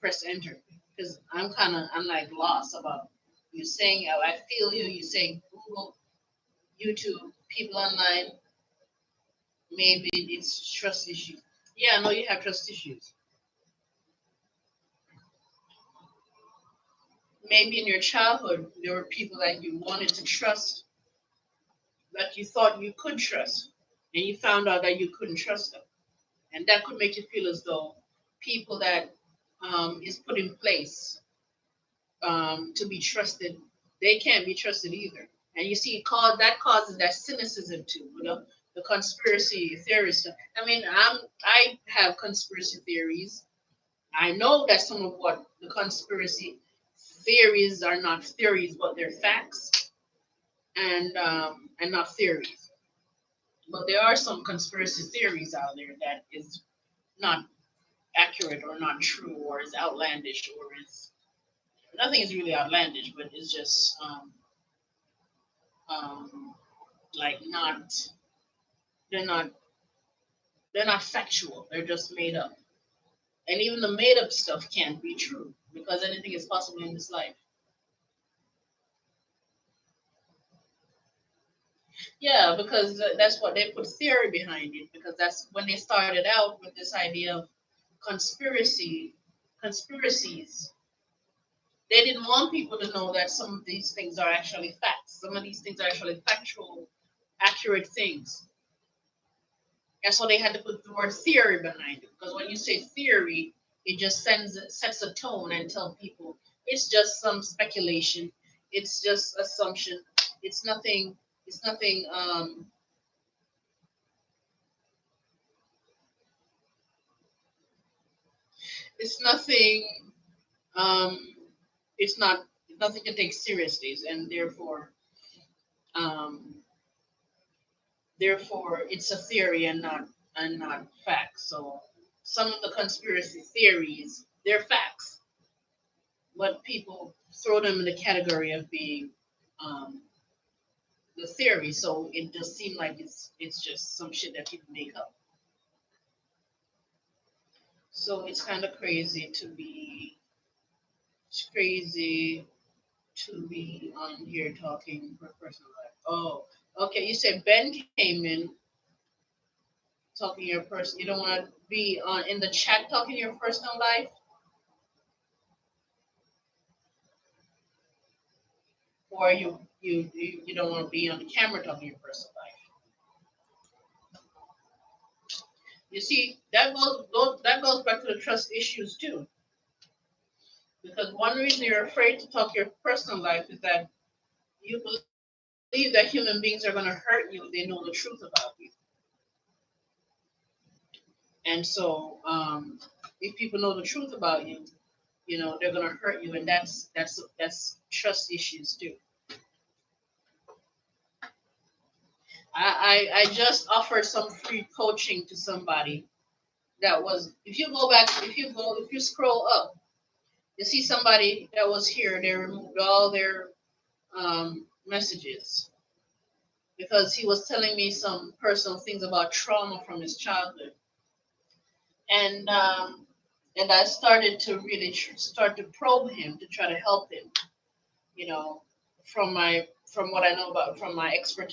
press enter. Because I'm like lost about you saying, oh, I feel you. You say Google, YouTube, people online. Maybe it's trust issues. Yeah, I know you have trust issues. Maybe in your childhood there were people that you wanted to trust, that you thought you could trust, and you found out that you couldn't trust them, and that could make you feel as though people that is put in place to be trusted, they can't be trusted either. And you see, that causes that cynicism too. The conspiracy theorists. I mean, I have conspiracy theories. I know that some of what the conspiracy theories are not theories, but they're facts and not theories. But there are some conspiracy theories out there that is not accurate or not true or is outlandish or is nothing is really outlandish, but it's just um, like not they're not they're not factual. They're just made up, and even the made up stuff can't be true because anything is possible in this life. Yeah, because that's what they put theory behind it. Because that's when they started out with this idea of conspiracy, conspiracies. They didn't want people to know that some of these things are actually facts. Some of these things are actually factual, accurate things. And so they had to put the word theory behind it. Because when you say theory, it just sets a tone and tell people it's just some speculation, it's just assumption, it's nothing. It's nothing. It's nothing. Um, it's not nothing to take seriously, and um, therefore, it's a theory and not facts. So some of the conspiracy theories, they're facts, but people throw them in the category of being um, the theory. So it does seem like it's just some shit that people make up. So it's crazy to be on here talking for personal life. Oh, okay. You said Ben came in talking your person. You don't want to be on in the chat talking your personal life, or you don't want to be on the camera talking your personal life. You see, that goes back to the trust issues too. Because one reason you're afraid to talk your personal life is that you believe that human beings are going to hurt you, they know the truth about you. And so, if people know the truth about you, they're going to hurt you, and that's trust issues too. I just offered some free coaching to somebody that was. If you scroll up, you see somebody that was here. They removed all their messages because he was telling me some personal things about trauma from his childhood, and I started to really start to probe him to try to help him, you know, from what I know about from an expert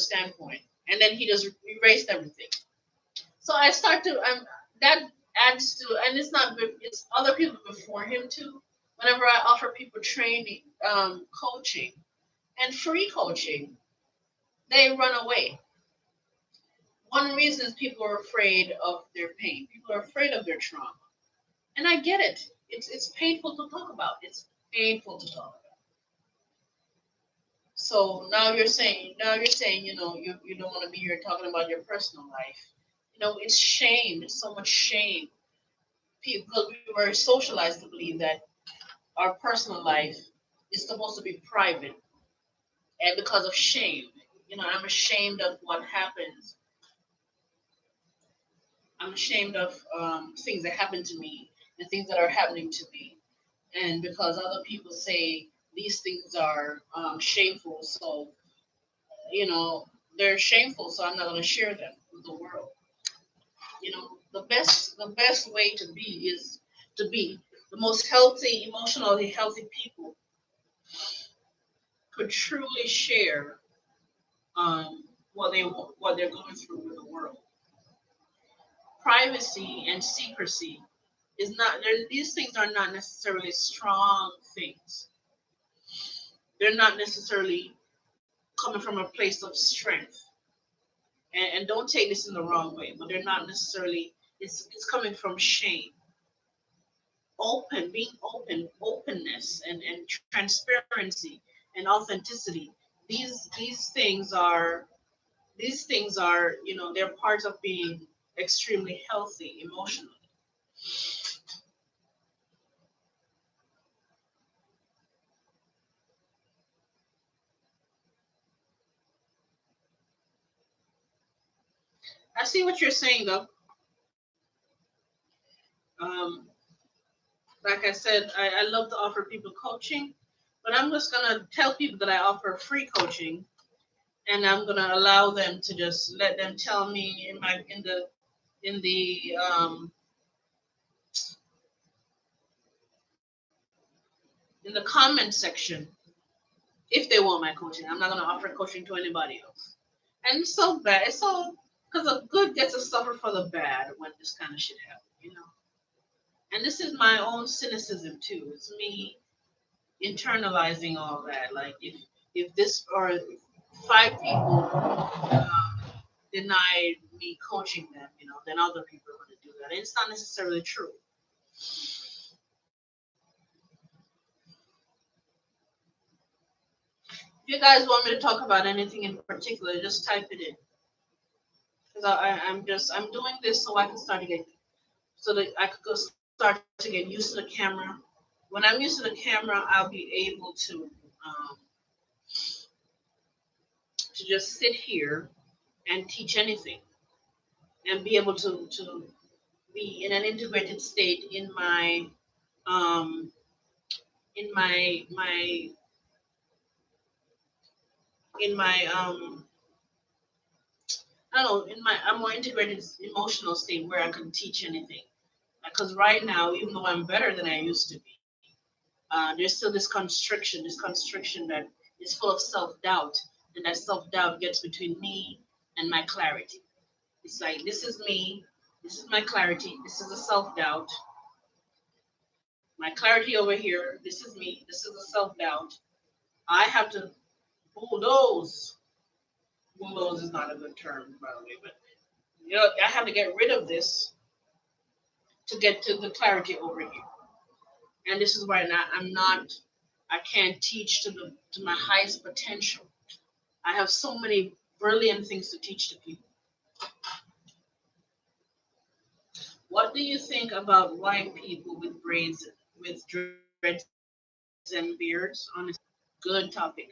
standpoint, and then he just erased everything. So I start to that adds to, and it's other people before him too. Whenever I offer people training, coaching, and free coaching, they run away. One reason is people are afraid of their pain. People are afraid of their trauma. And I get it. It's painful to talk about. It's painful to talk about. So now you're saying, you don't want to be here talking about your personal life. It's shame. It's so much shame. Because we were socialized to believe that our personal life is supposed to be private, and because of shame, I'm ashamed of what happens. I'm ashamed of things that happen to me and things that are happening to me. And because other people say these things are shameful, so you know they're shameful, so I'm not going to share them with the world. The best way to be is to be the most healthy, emotionally healthy people could truly share what they're going through with the world. Privacy and secrecy is not these things are not necessarily strong things. They're not necessarily coming from a place of strength. And don't take this in the wrong way, but they're not necessarily. It's coming from shame. Being open, openness, and transparency and authenticity. These things are they're parts of being extremely healthy emotionally. I see what you're saying though. Um, like I said, I love to offer people coaching, but I'm just gonna tell people that I offer free coaching, and I'm gonna allow them to just let them tell me in the comment section if they want my coaching. I'm not gonna offer coaching to anybody else. And it's so bad. It's so because the good gets to suffer for the bad when this kind of shit happens. And this is my own cynicism too. It's me internalizing all that. Like if this or if 5 people denied me coaching them, then other people are going to do that. And it's not necessarily true. If you guys want me to talk about anything in particular, just type it in. Because I'm doing this so I can start to get so that I could go start to get used to the camera. When I'm used to the camera, I'll be able to just sit here and teach anything and be able to be in an integrated state um in my I don't know, in my a more integrated emotional state where I can teach anything. Because right now, even though I'm better than I used to be, there's still this constriction that is full of self doubt, and that self doubt gets between me and my clarity. It's like this is me, this is my clarity, this is the self doubt, my clarity over here. This is me, this is the self doubt. I have to bulldoze. Bulldoze is not a good term, by the way, but I have to get rid of this to get to the clarity over here. And this is why I'm not. I can't teach to my highest potential. I have so many brilliant things to teach to people. What do you think about white people with braids, with dreads and beards? Honestly, good topic.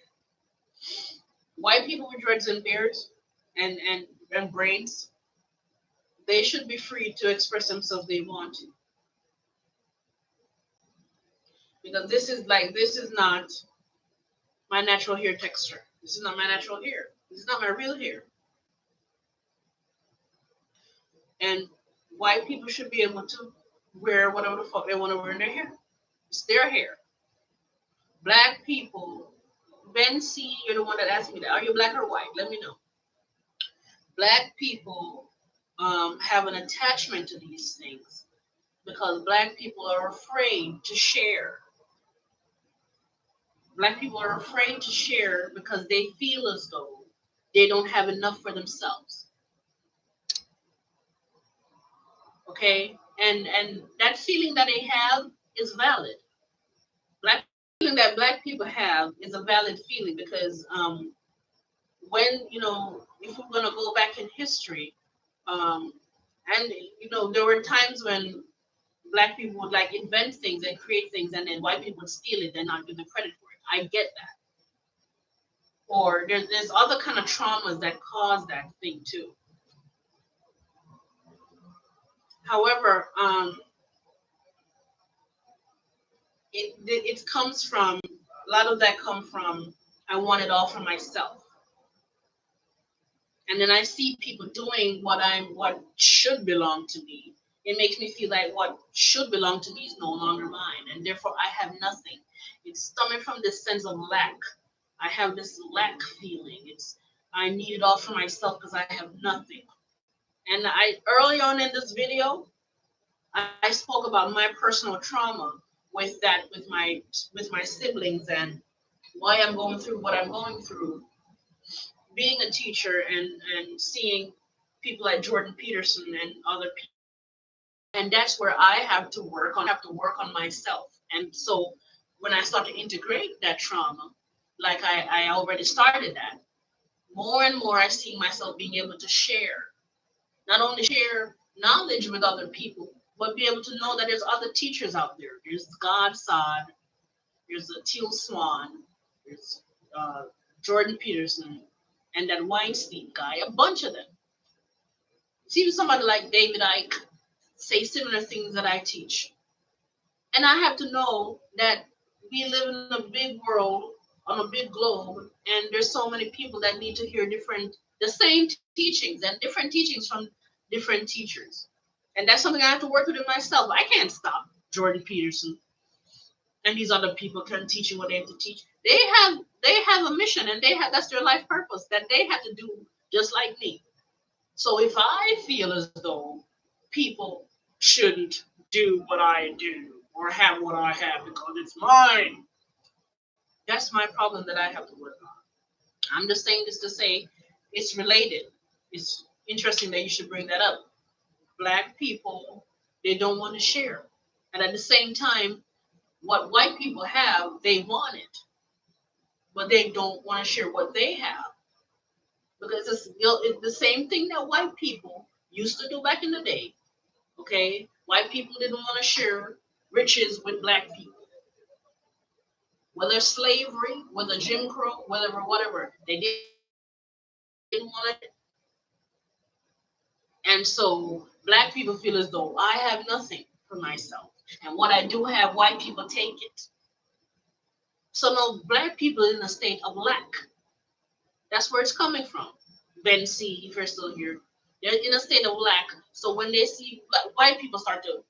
White people with dreads and beards and braids, they should be free to express themselves they want to, because this is not my natural hair texture. This is not my natural hair. This is not my real hair. And white people should be able to wear whatever the fuck they want to wear in their hair. It's their hair. Black people, Ben C, you're the one that asked me that. Are you black or white? Let me know. Black people have an attachment to these things because black people are afraid to share. Black people are afraid to share because they feel as though they don't have enough for themselves. Okay? And that feeling that they have is valid. Black feeling that black people have is a valid feeling because when if we're gonna go back in history, um, and there were times when black people would like invent things and create things, and then white people would steal it and not give the credit for it. I get that. Or there's other kind of traumas that cause that thing too. However, it comes from a lot of that come from I want it all for myself. And then I see people doing what should belong to me. It makes me feel like what should belong to me is no longer mine, and therefore I have nothing. It's coming from this sense of lack. I have this lack feeling. It's I need it all for myself because I have nothing. And I early on in this video, I spoke about my personal trauma with that with my siblings and why I'm going through what I'm going through being a teacher and seeing people like Jordan Peterson and other people, and that's where I have to work on myself. And so when I start to integrate that trauma, like I already started that, more and more I see myself being able to share, not only share knowledge with other people, but be able to know that there's other teachers out there. There's God Sod, there's a Teal Swan, there's uh, Jordan Peterson, and that Weinstein guy, a bunch of them. See somebody like David Icke say similar things that I teach. And I have to know that we live in a big world on a big globe, and there's so many people that need to hear the same teachings and different teachings from different teachers. And that's something I have to work with in myself. I can't stop Jordan Peterson and these other people can teach you what they have to teach. They have a mission and that's their life purpose that they have to do just like me. So if I feel as though people shouldn't do what I do or have what I have because it's mine, that's my problem that I have to work on. I'm just saying this to say it's related. It's interesting that you should bring that up. Black people, they don't want to share. And at the same time, what white people have, they want it, but they don't want to share what they have because it's the same thing that white people used to do back in the day. Okay, white people didn't want to share riches with black people, whether slavery, whether Jim Crow, whatever. They didn't want it, and so black people feel as though I have nothing for myself, and what I do have, white people take it. So no, black people in a state of lack. That's where it's coming from. Ben C, if you're still here, they're in a state of lack. So when they see white people start to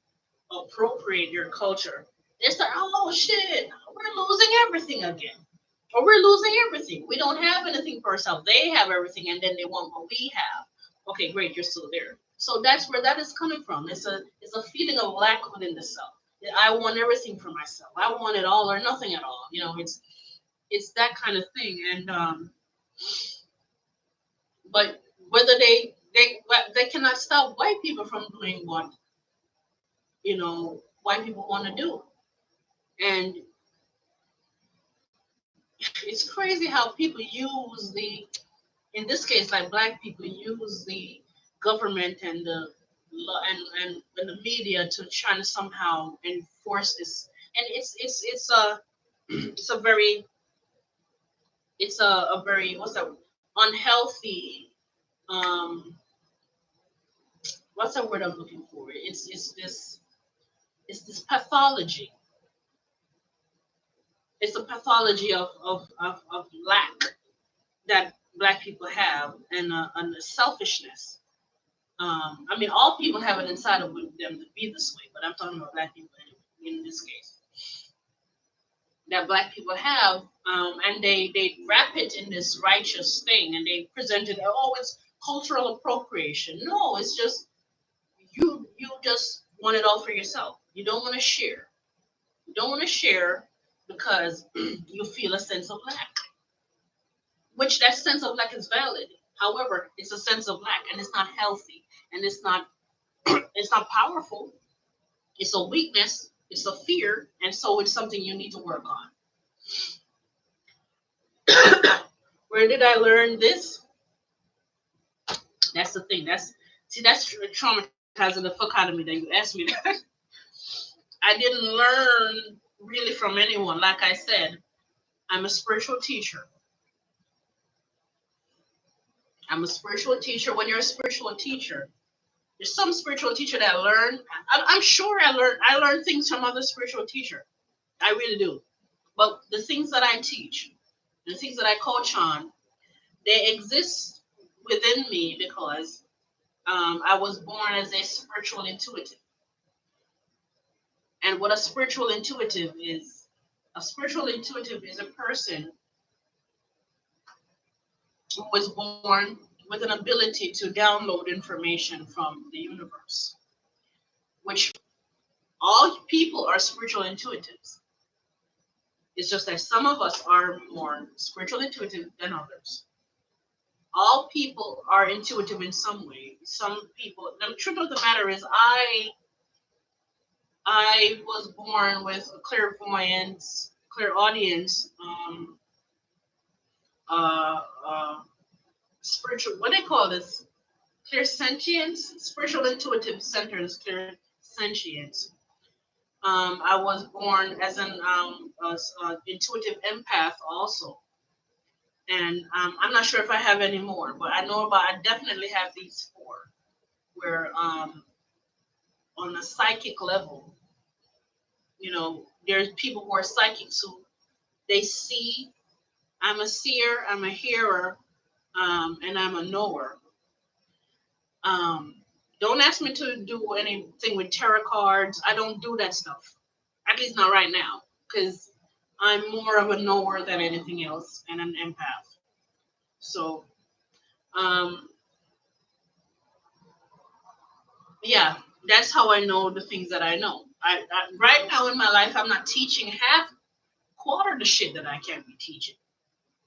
appropriate your culture, they start, oh shit, we're losing everything again. Or we're losing everything. We don't have anything for ourselves. They have everything and then they want what we have. Okay, great, you're still there. So that's where that is coming from. It's a feeling of lack within the self. I want everything for myself. I want it all or nothing at all. It's that kind of thing. And but whether they cannot stop white people from doing what white people want to do. And it's crazy how people use in this case, like black people use the government and the and the media to try to somehow enforce this. And it's a it's a very a very what's that unhealthy what's the word I'm looking for? It's this pathology. It's a pathology of lack that black people have and a selfishness. I mean, all people have it inside of them to be this way, but I'm talking about black people in this case. That black people have, and they wrap it in this righteous thing, and they present it, oh, it's cultural appropriation. No, it's just you just want it all for yourself. You don't want to share. You don't want to share because you feel a sense of lack, which that sense of lack is valid. However, it's a sense of lack, and it's not healthy, and it's not powerful. It's a weakness. It's a fear, and so it's something you need to work on. Where did I learn this? That's the thing. That's traumatizing the fuck out of me that you asked me that. I didn't learn really from anyone. Like I said, I'm a spiritual teacher. I'm a spiritual teacher. When you're a spiritual teacher, there's some spiritual teacher that I learned. I'm sure I learned things from other spiritual teacher. I really do. But the things that I teach, the things that I coach on, they exist within me because I was born as a spiritual intuitive. And what a spiritual intuitive is a person who was born with an ability to download information from the universe, which all people are spiritual intuitives. It's just that some of us are more spiritual intuitive than others. All people are intuitive in some way. Some people, the truth of the matter is, I was born with a clairvoyance, clairaudience, spiritual. What do they call this? Clairsentience, spiritual intuitive centers, clairsentience. I was born as an intuitive empath also, and I'm not sure if I have any more, but I definitely have these four. Where on a psychic level, there's people who are psychics who they see. I'm a seer, I'm a hearer, and I'm a knower. Um, don't ask me to do anything with tarot cards. I don't do that stuff. At least not right now, because I'm more of a knower than anything else, and an empath. So, um, yeah, that's how I know the things that I know. Right now in my life, I'm not teaching half quarter the shit that I can't be teaching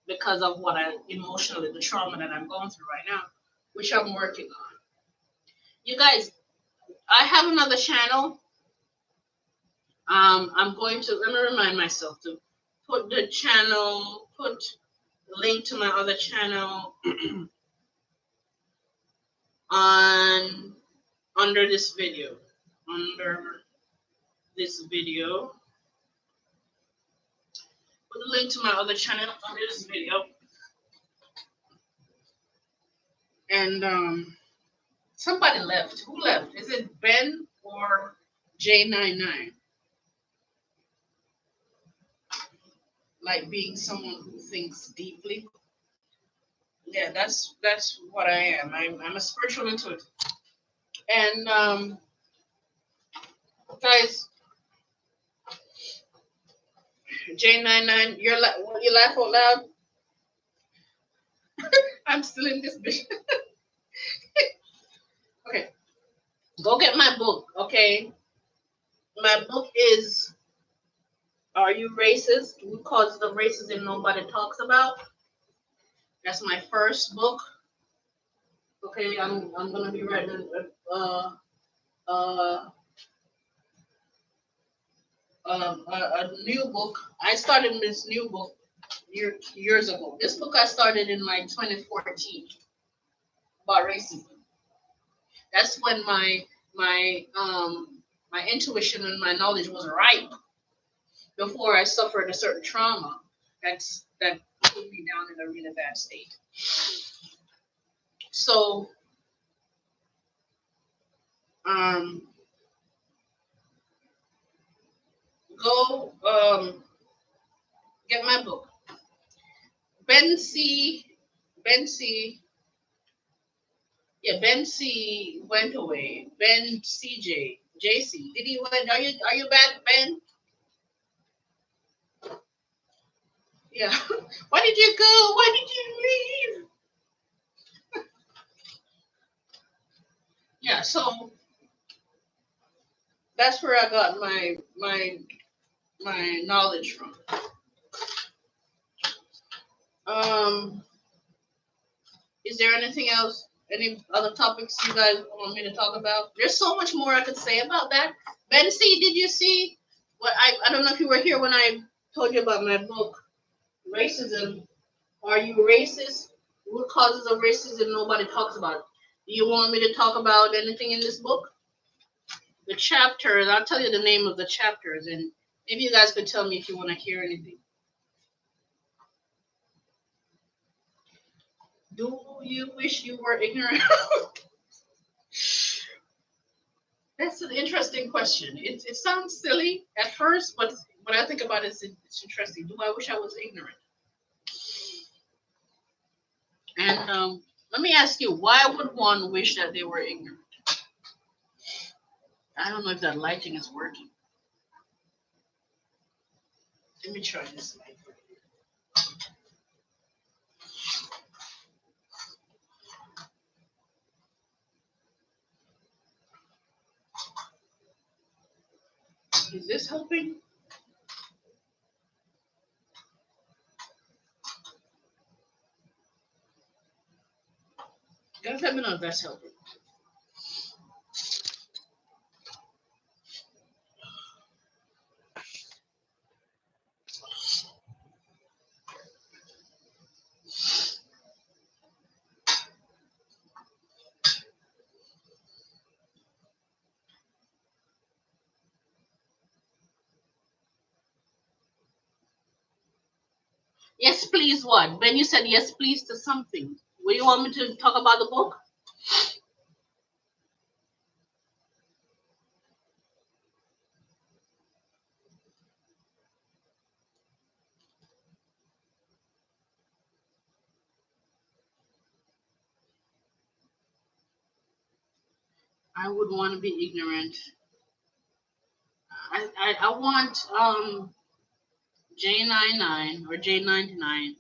because of what I emotionally the trauma that I'm going through right now, which I'm working on. You guys, I have another channel. I'm going to let me remind myself to put link to my other channel on under this video. Under this video. Put a link to my other channel under this video. And somebody left. Who left? Is it Ben or J99? Like being someone who thinks deeply. Yeah, that's what I am. I'm a spiritual intuitive. And guys, J99, you laugh out loud. I'm still in this bitch. Okay, go get my book. Okay, my book is "Are You Racist? Who Causes the Racism Nobody Talks About?" That's my first book. Okay, I'm gonna be writing uh, a new book. I started this new book years ago. This book I started in like 2014 about racism. That's when my intuition and my knowledge was ripe before I suffered a certain trauma that put me down in a really bad state. So um, go get my book. Ben C. Ben C. Yeah, Ben C. went away. Ben CJ. JC. Did he went? Are you back, Ben? Yeah. Why did you go? Why did you leave? Yeah. So that's where I got my knowledge from. Um, is there anything else? Any other topics you guys want me to talk about? There's so much more I could say about that. Ben C, did you see what I don't know if you were here when I told you about my book, Racism. Are you racist? Root causes of racism nobody talks about. Do you want me to talk about anything in this book? The chapters, I'll tell you the name of the chapters, and maybe you guys could tell me if you want to hear anything. Do you wish you were ignorant? That's an interesting question. It sounds silly at first, but when I think about it, it's interesting. Do I wish I was ignorant? And let me ask you, why would one wish that they were ignorant? I don't know if that lighting is working. Let me try this light. Is this helping? Guys, let me know if that's helping. Yes, please. What? Ben, you said yes, please to something. What do you want me to talk about the book? I would want to be ignorant. I want J99 or J99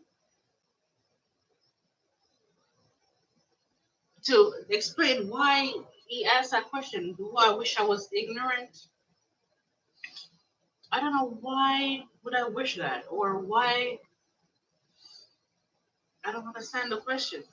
to explain why he asked that question. Do I wish I was ignorant? I don't know why would I wish that or why I don't understand the question.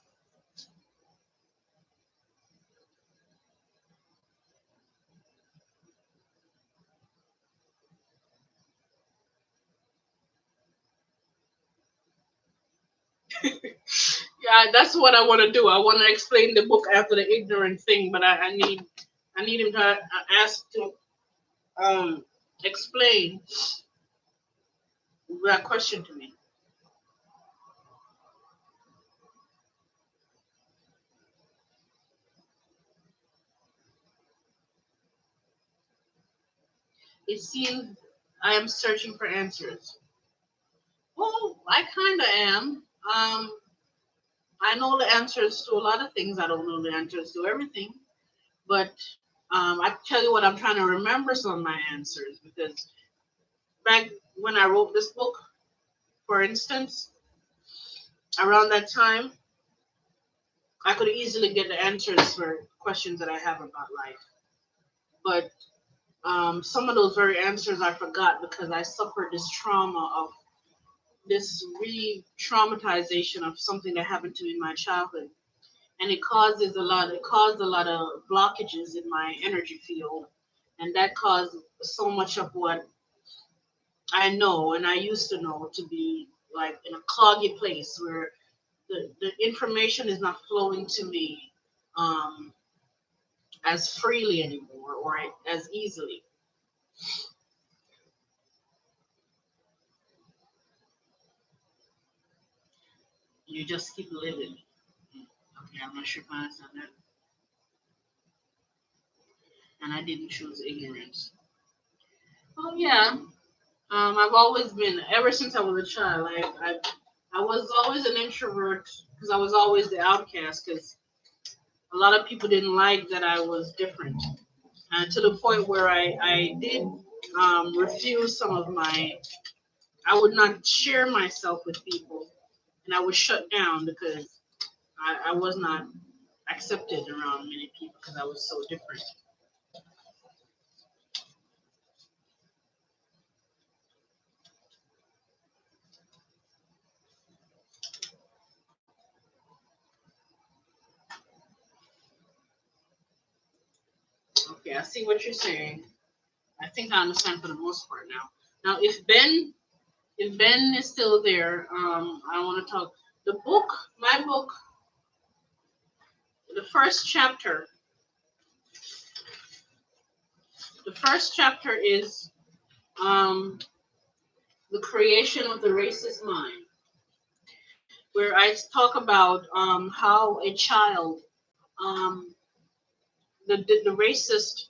Yeah, that's what I want to do. I want to explain the book after the ignorant thing, but I need him to ask to um explain that question to me. It seems I am searching for answers. Well, I kind of am. I know the answers to a lot of things. I don't know the answers to everything, but I tell you what, I'm trying to remember some of my answers because back when I wrote this book, for instance, around that time, I could easily get the answers for questions that I have about life. But some of those very answers I forgot because I suffered this trauma of this re-traumatization of something that happened to me in my childhood, and it caused a lot of blockages in my energy field, and that caused so much of what I know and I used to know to be like in a cloggy place where the information is not flowing to me um, as freely anymore or as easily. You just keep living. Okay, I'm not sure if I understand that. And I didn't choose ignorance. Oh yeah, I've always been ever since I was a child. I was always an introvert because I was always the outcast because a lot of people didn't like that I was different. To the point where I did refuse some of my, I would not share myself with people and I was shut down because I was not accepted around many people because I was so different. Okay, I see what you're saying. I think I understand for the most part now. Now, if Ben is still there, I want to talk. The book, my book, the first chapter, the first chapter is um, the creation of the racist mind, where I talk about how a child, um, the racist,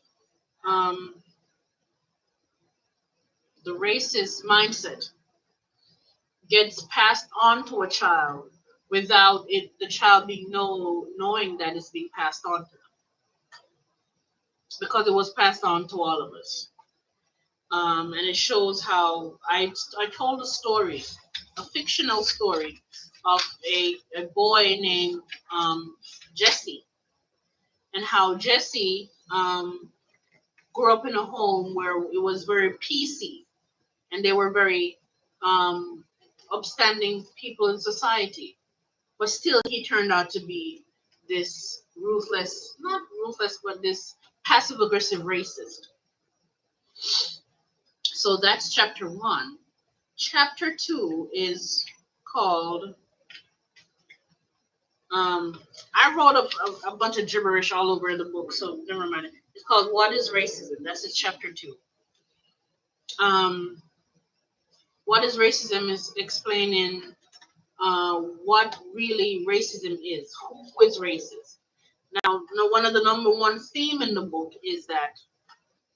um, the racist mindset gets passed on to a child without the child being knowing that it's being passed on to them because it was passed on to all of us. And it shows how I told a story, a fictional story of a boy named Jesse, and how Jesse grew up in a home where it was very PC, and they were very um, upstanding people in society. But still, he turned out to be this ruthless, not ruthless, but this passive aggressive racist. So that's chapter one. Chapter two is called, um, I wrote a bunch of gibberish all over the book, so never mind. It's called What is Racism? That's its chapter two. Um, what is racism is explaining what really racism is, who is racist. Now, one of the number one theme in the book is that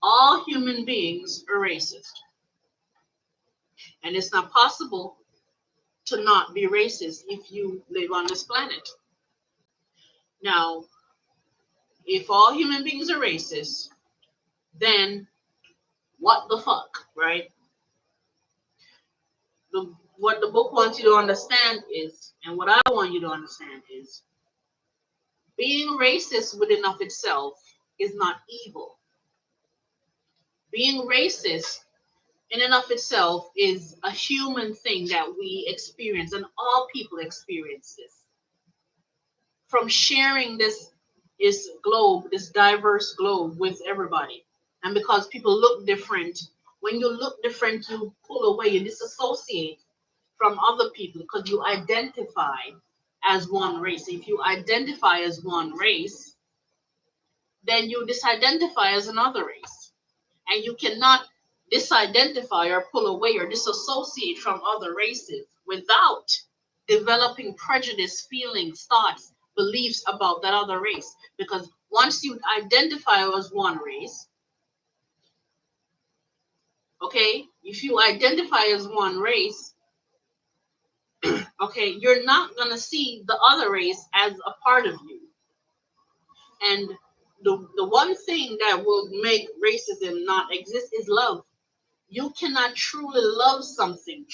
all human beings are racist, and it's not possible to not be racist if you live on this planet. Now, if all human beings are racist, then what the fuck, right? What the book wants you to understand is, and what I want you to understand is, being racist within of itself is not evil. Being racist in and of itself is a human thing that we experience, and all people experience this. From sharing this globe, this diverse globe with everybody. And because people look different, when you look different, you pull away, you disassociate from other people because you identify as one race. If you identify as one race, then you disidentify as another race. And you cannot disidentify or pull away or disassociate from other races without developing prejudice, feelings, thoughts, beliefs about that other race. Because once you identify as one race, okay, if you identify as one race, okay, you're not going to see the other race as a part of you. And the one thing that will make racism not exist is love. You cannot truly love something,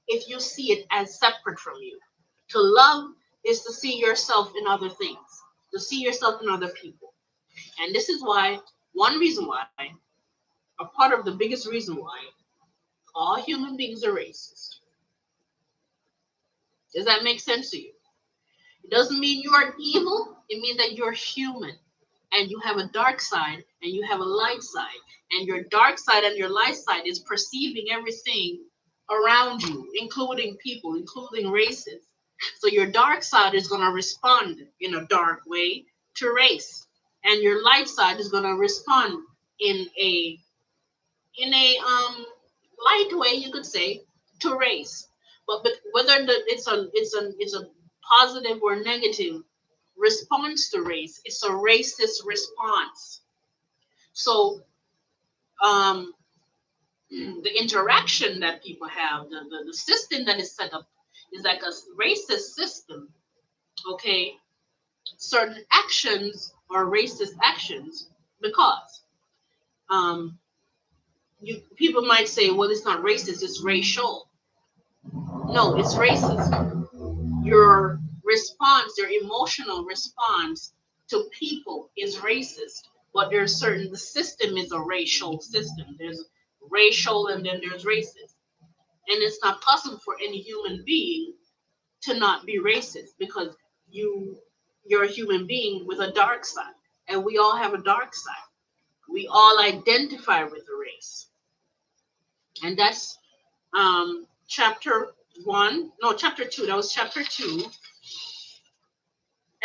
if you see it as separate from you. To love is to see yourself in other things, to see yourself in other people. And this is why, one reason why, a part of the biggest reason why all human beings are racist. Does that make sense to you? It doesn't mean you are evil, it means that you're human. And you have a dark side and you have a light side. And your dark side and your light side is perceiving everything around you, including people, including races. So your dark side is going to respond in a dark way to race, and your light side is going to respond in a light way, you could say, to race. But whether it's a positive or negative response to race, it's a racist response. So um, the interaction that people have, the system that is set up is like a racist system. Okay, certain actions are racist actions because um, you people might say, well, it's not racist, it's racial. No, it's racist. Your response, your emotional response to people is racist. But there's certain the system is a racial system. There's racial and then there's racist. And it's not possible for any human being to not be racist because you're a human being with a dark side. And we all have a dark side. We all identify with a race. And that's chapter one, no, chapter two. That was chapter two.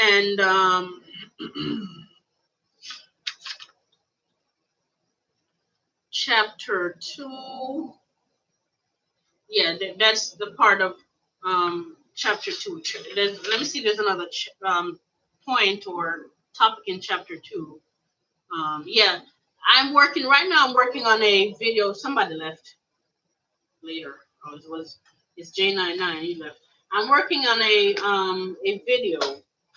And chapter two, yeah, that's the part of chapter two. Let me see, there's another point or topic in chapter two. Yeah, I'm working on a video. Somebody left later. Oh, it's J99. He left. I'm working on a video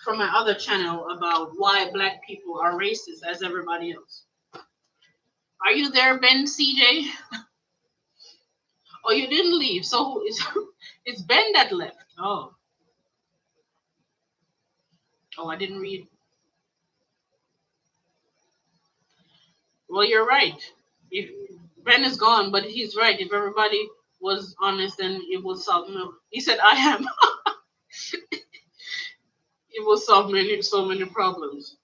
from my other channel about why black people are racist as everybody else. Are you there, Ben CJ? Oh, you didn't leave. So it's Ben that left. Oh, oh, I didn't read. Well, you're right. If Ben is gone, but he's right. If everybody was honest, then it would solve. No, he said, "I am." It will solve so many problems.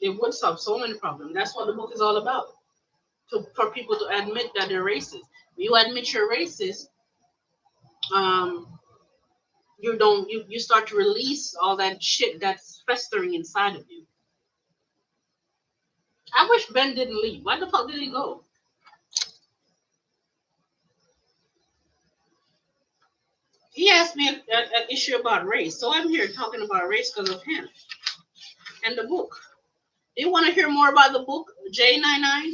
It would solve so many problems. That's what the book is all about. For people to admit that they're racist. When you admit you're racist, um, you start to release all that shit that's festering inside of you. I wish Ben didn't leave. Why the fuck did he go? He asked me an issue about race, so I'm here talking about race because of him and the book. Do you want to hear more about the book, J99?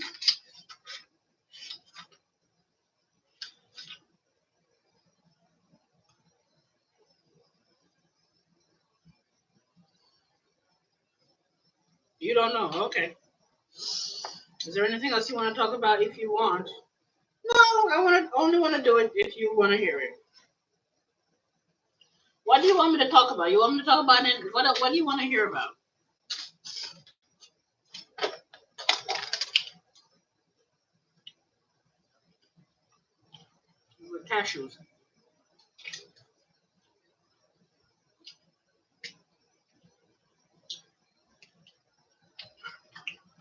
You don't know. Okay. Is there anything else you want to talk about if you want? No, only want to do it if you want to hear it. What do you want me to talk about? You want me to talk about it? What do you want to hear about? With cashews.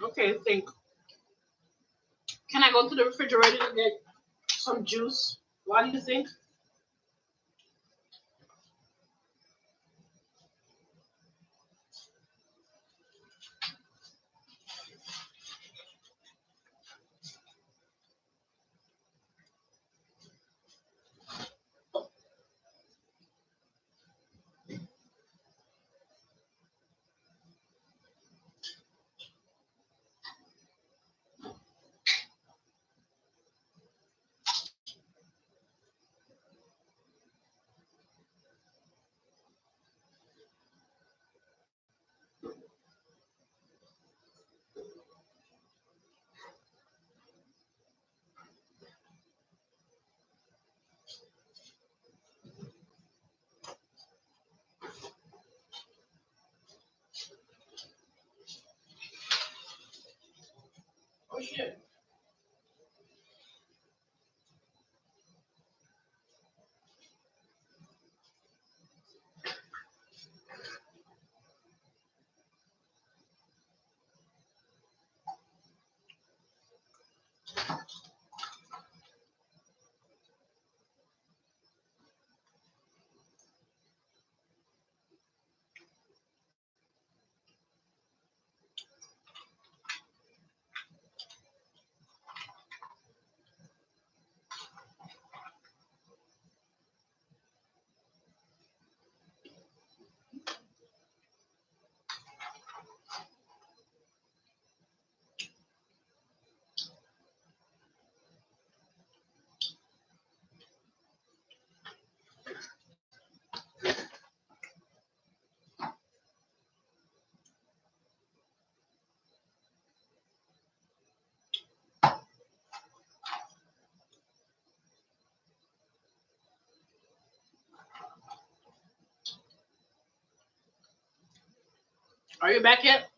Okay, think. Can I go to the refrigerator to get some juice? Why do you think? Are you back yet?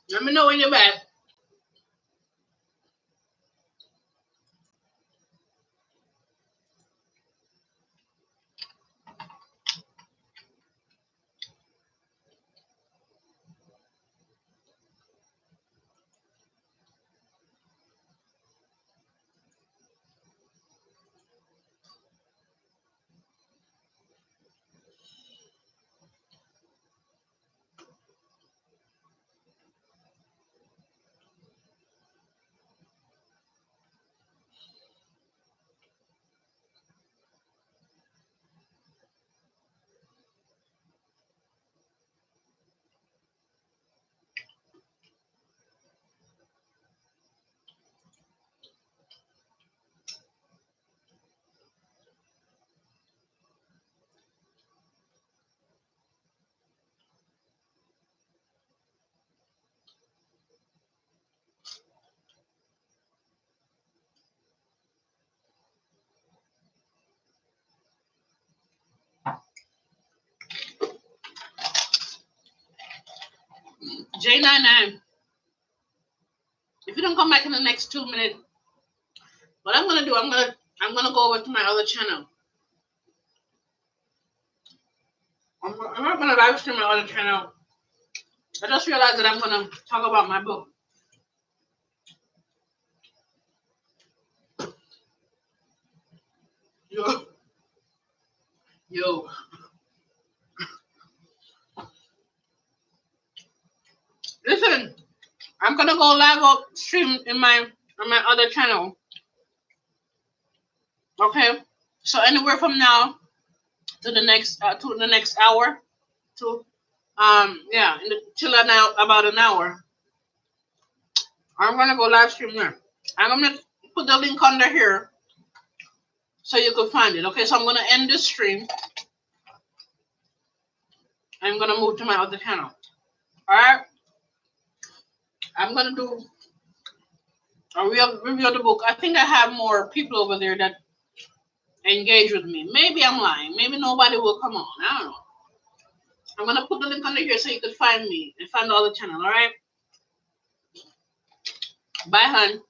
Let me know when you're back. J99. If you don't come back in the next 2 minutes, what I'm gonna do, I'm gonna go over to my other channel. I'm not gonna live stream my other channel. I just realized that I'm gonna talk about my book. Yo, yo. Listen, I'm gonna go live up stream in my on my other channel. Okay, so anywhere from now to the next hour to yeah till now about an hour, I'm gonna go live stream there. I'm gonna put the link under here so you can find it. Okay, so I'm gonna end this stream. I'm gonna move to my other channel. All right, I'm gonna do a real review of the book. I think I have more people over there that engage with me. Maybe I'm lying. Maybe nobody will come on. I don't know. I'm gonna put the link under here so you can find me and find the other channel. All right. Bye, hun.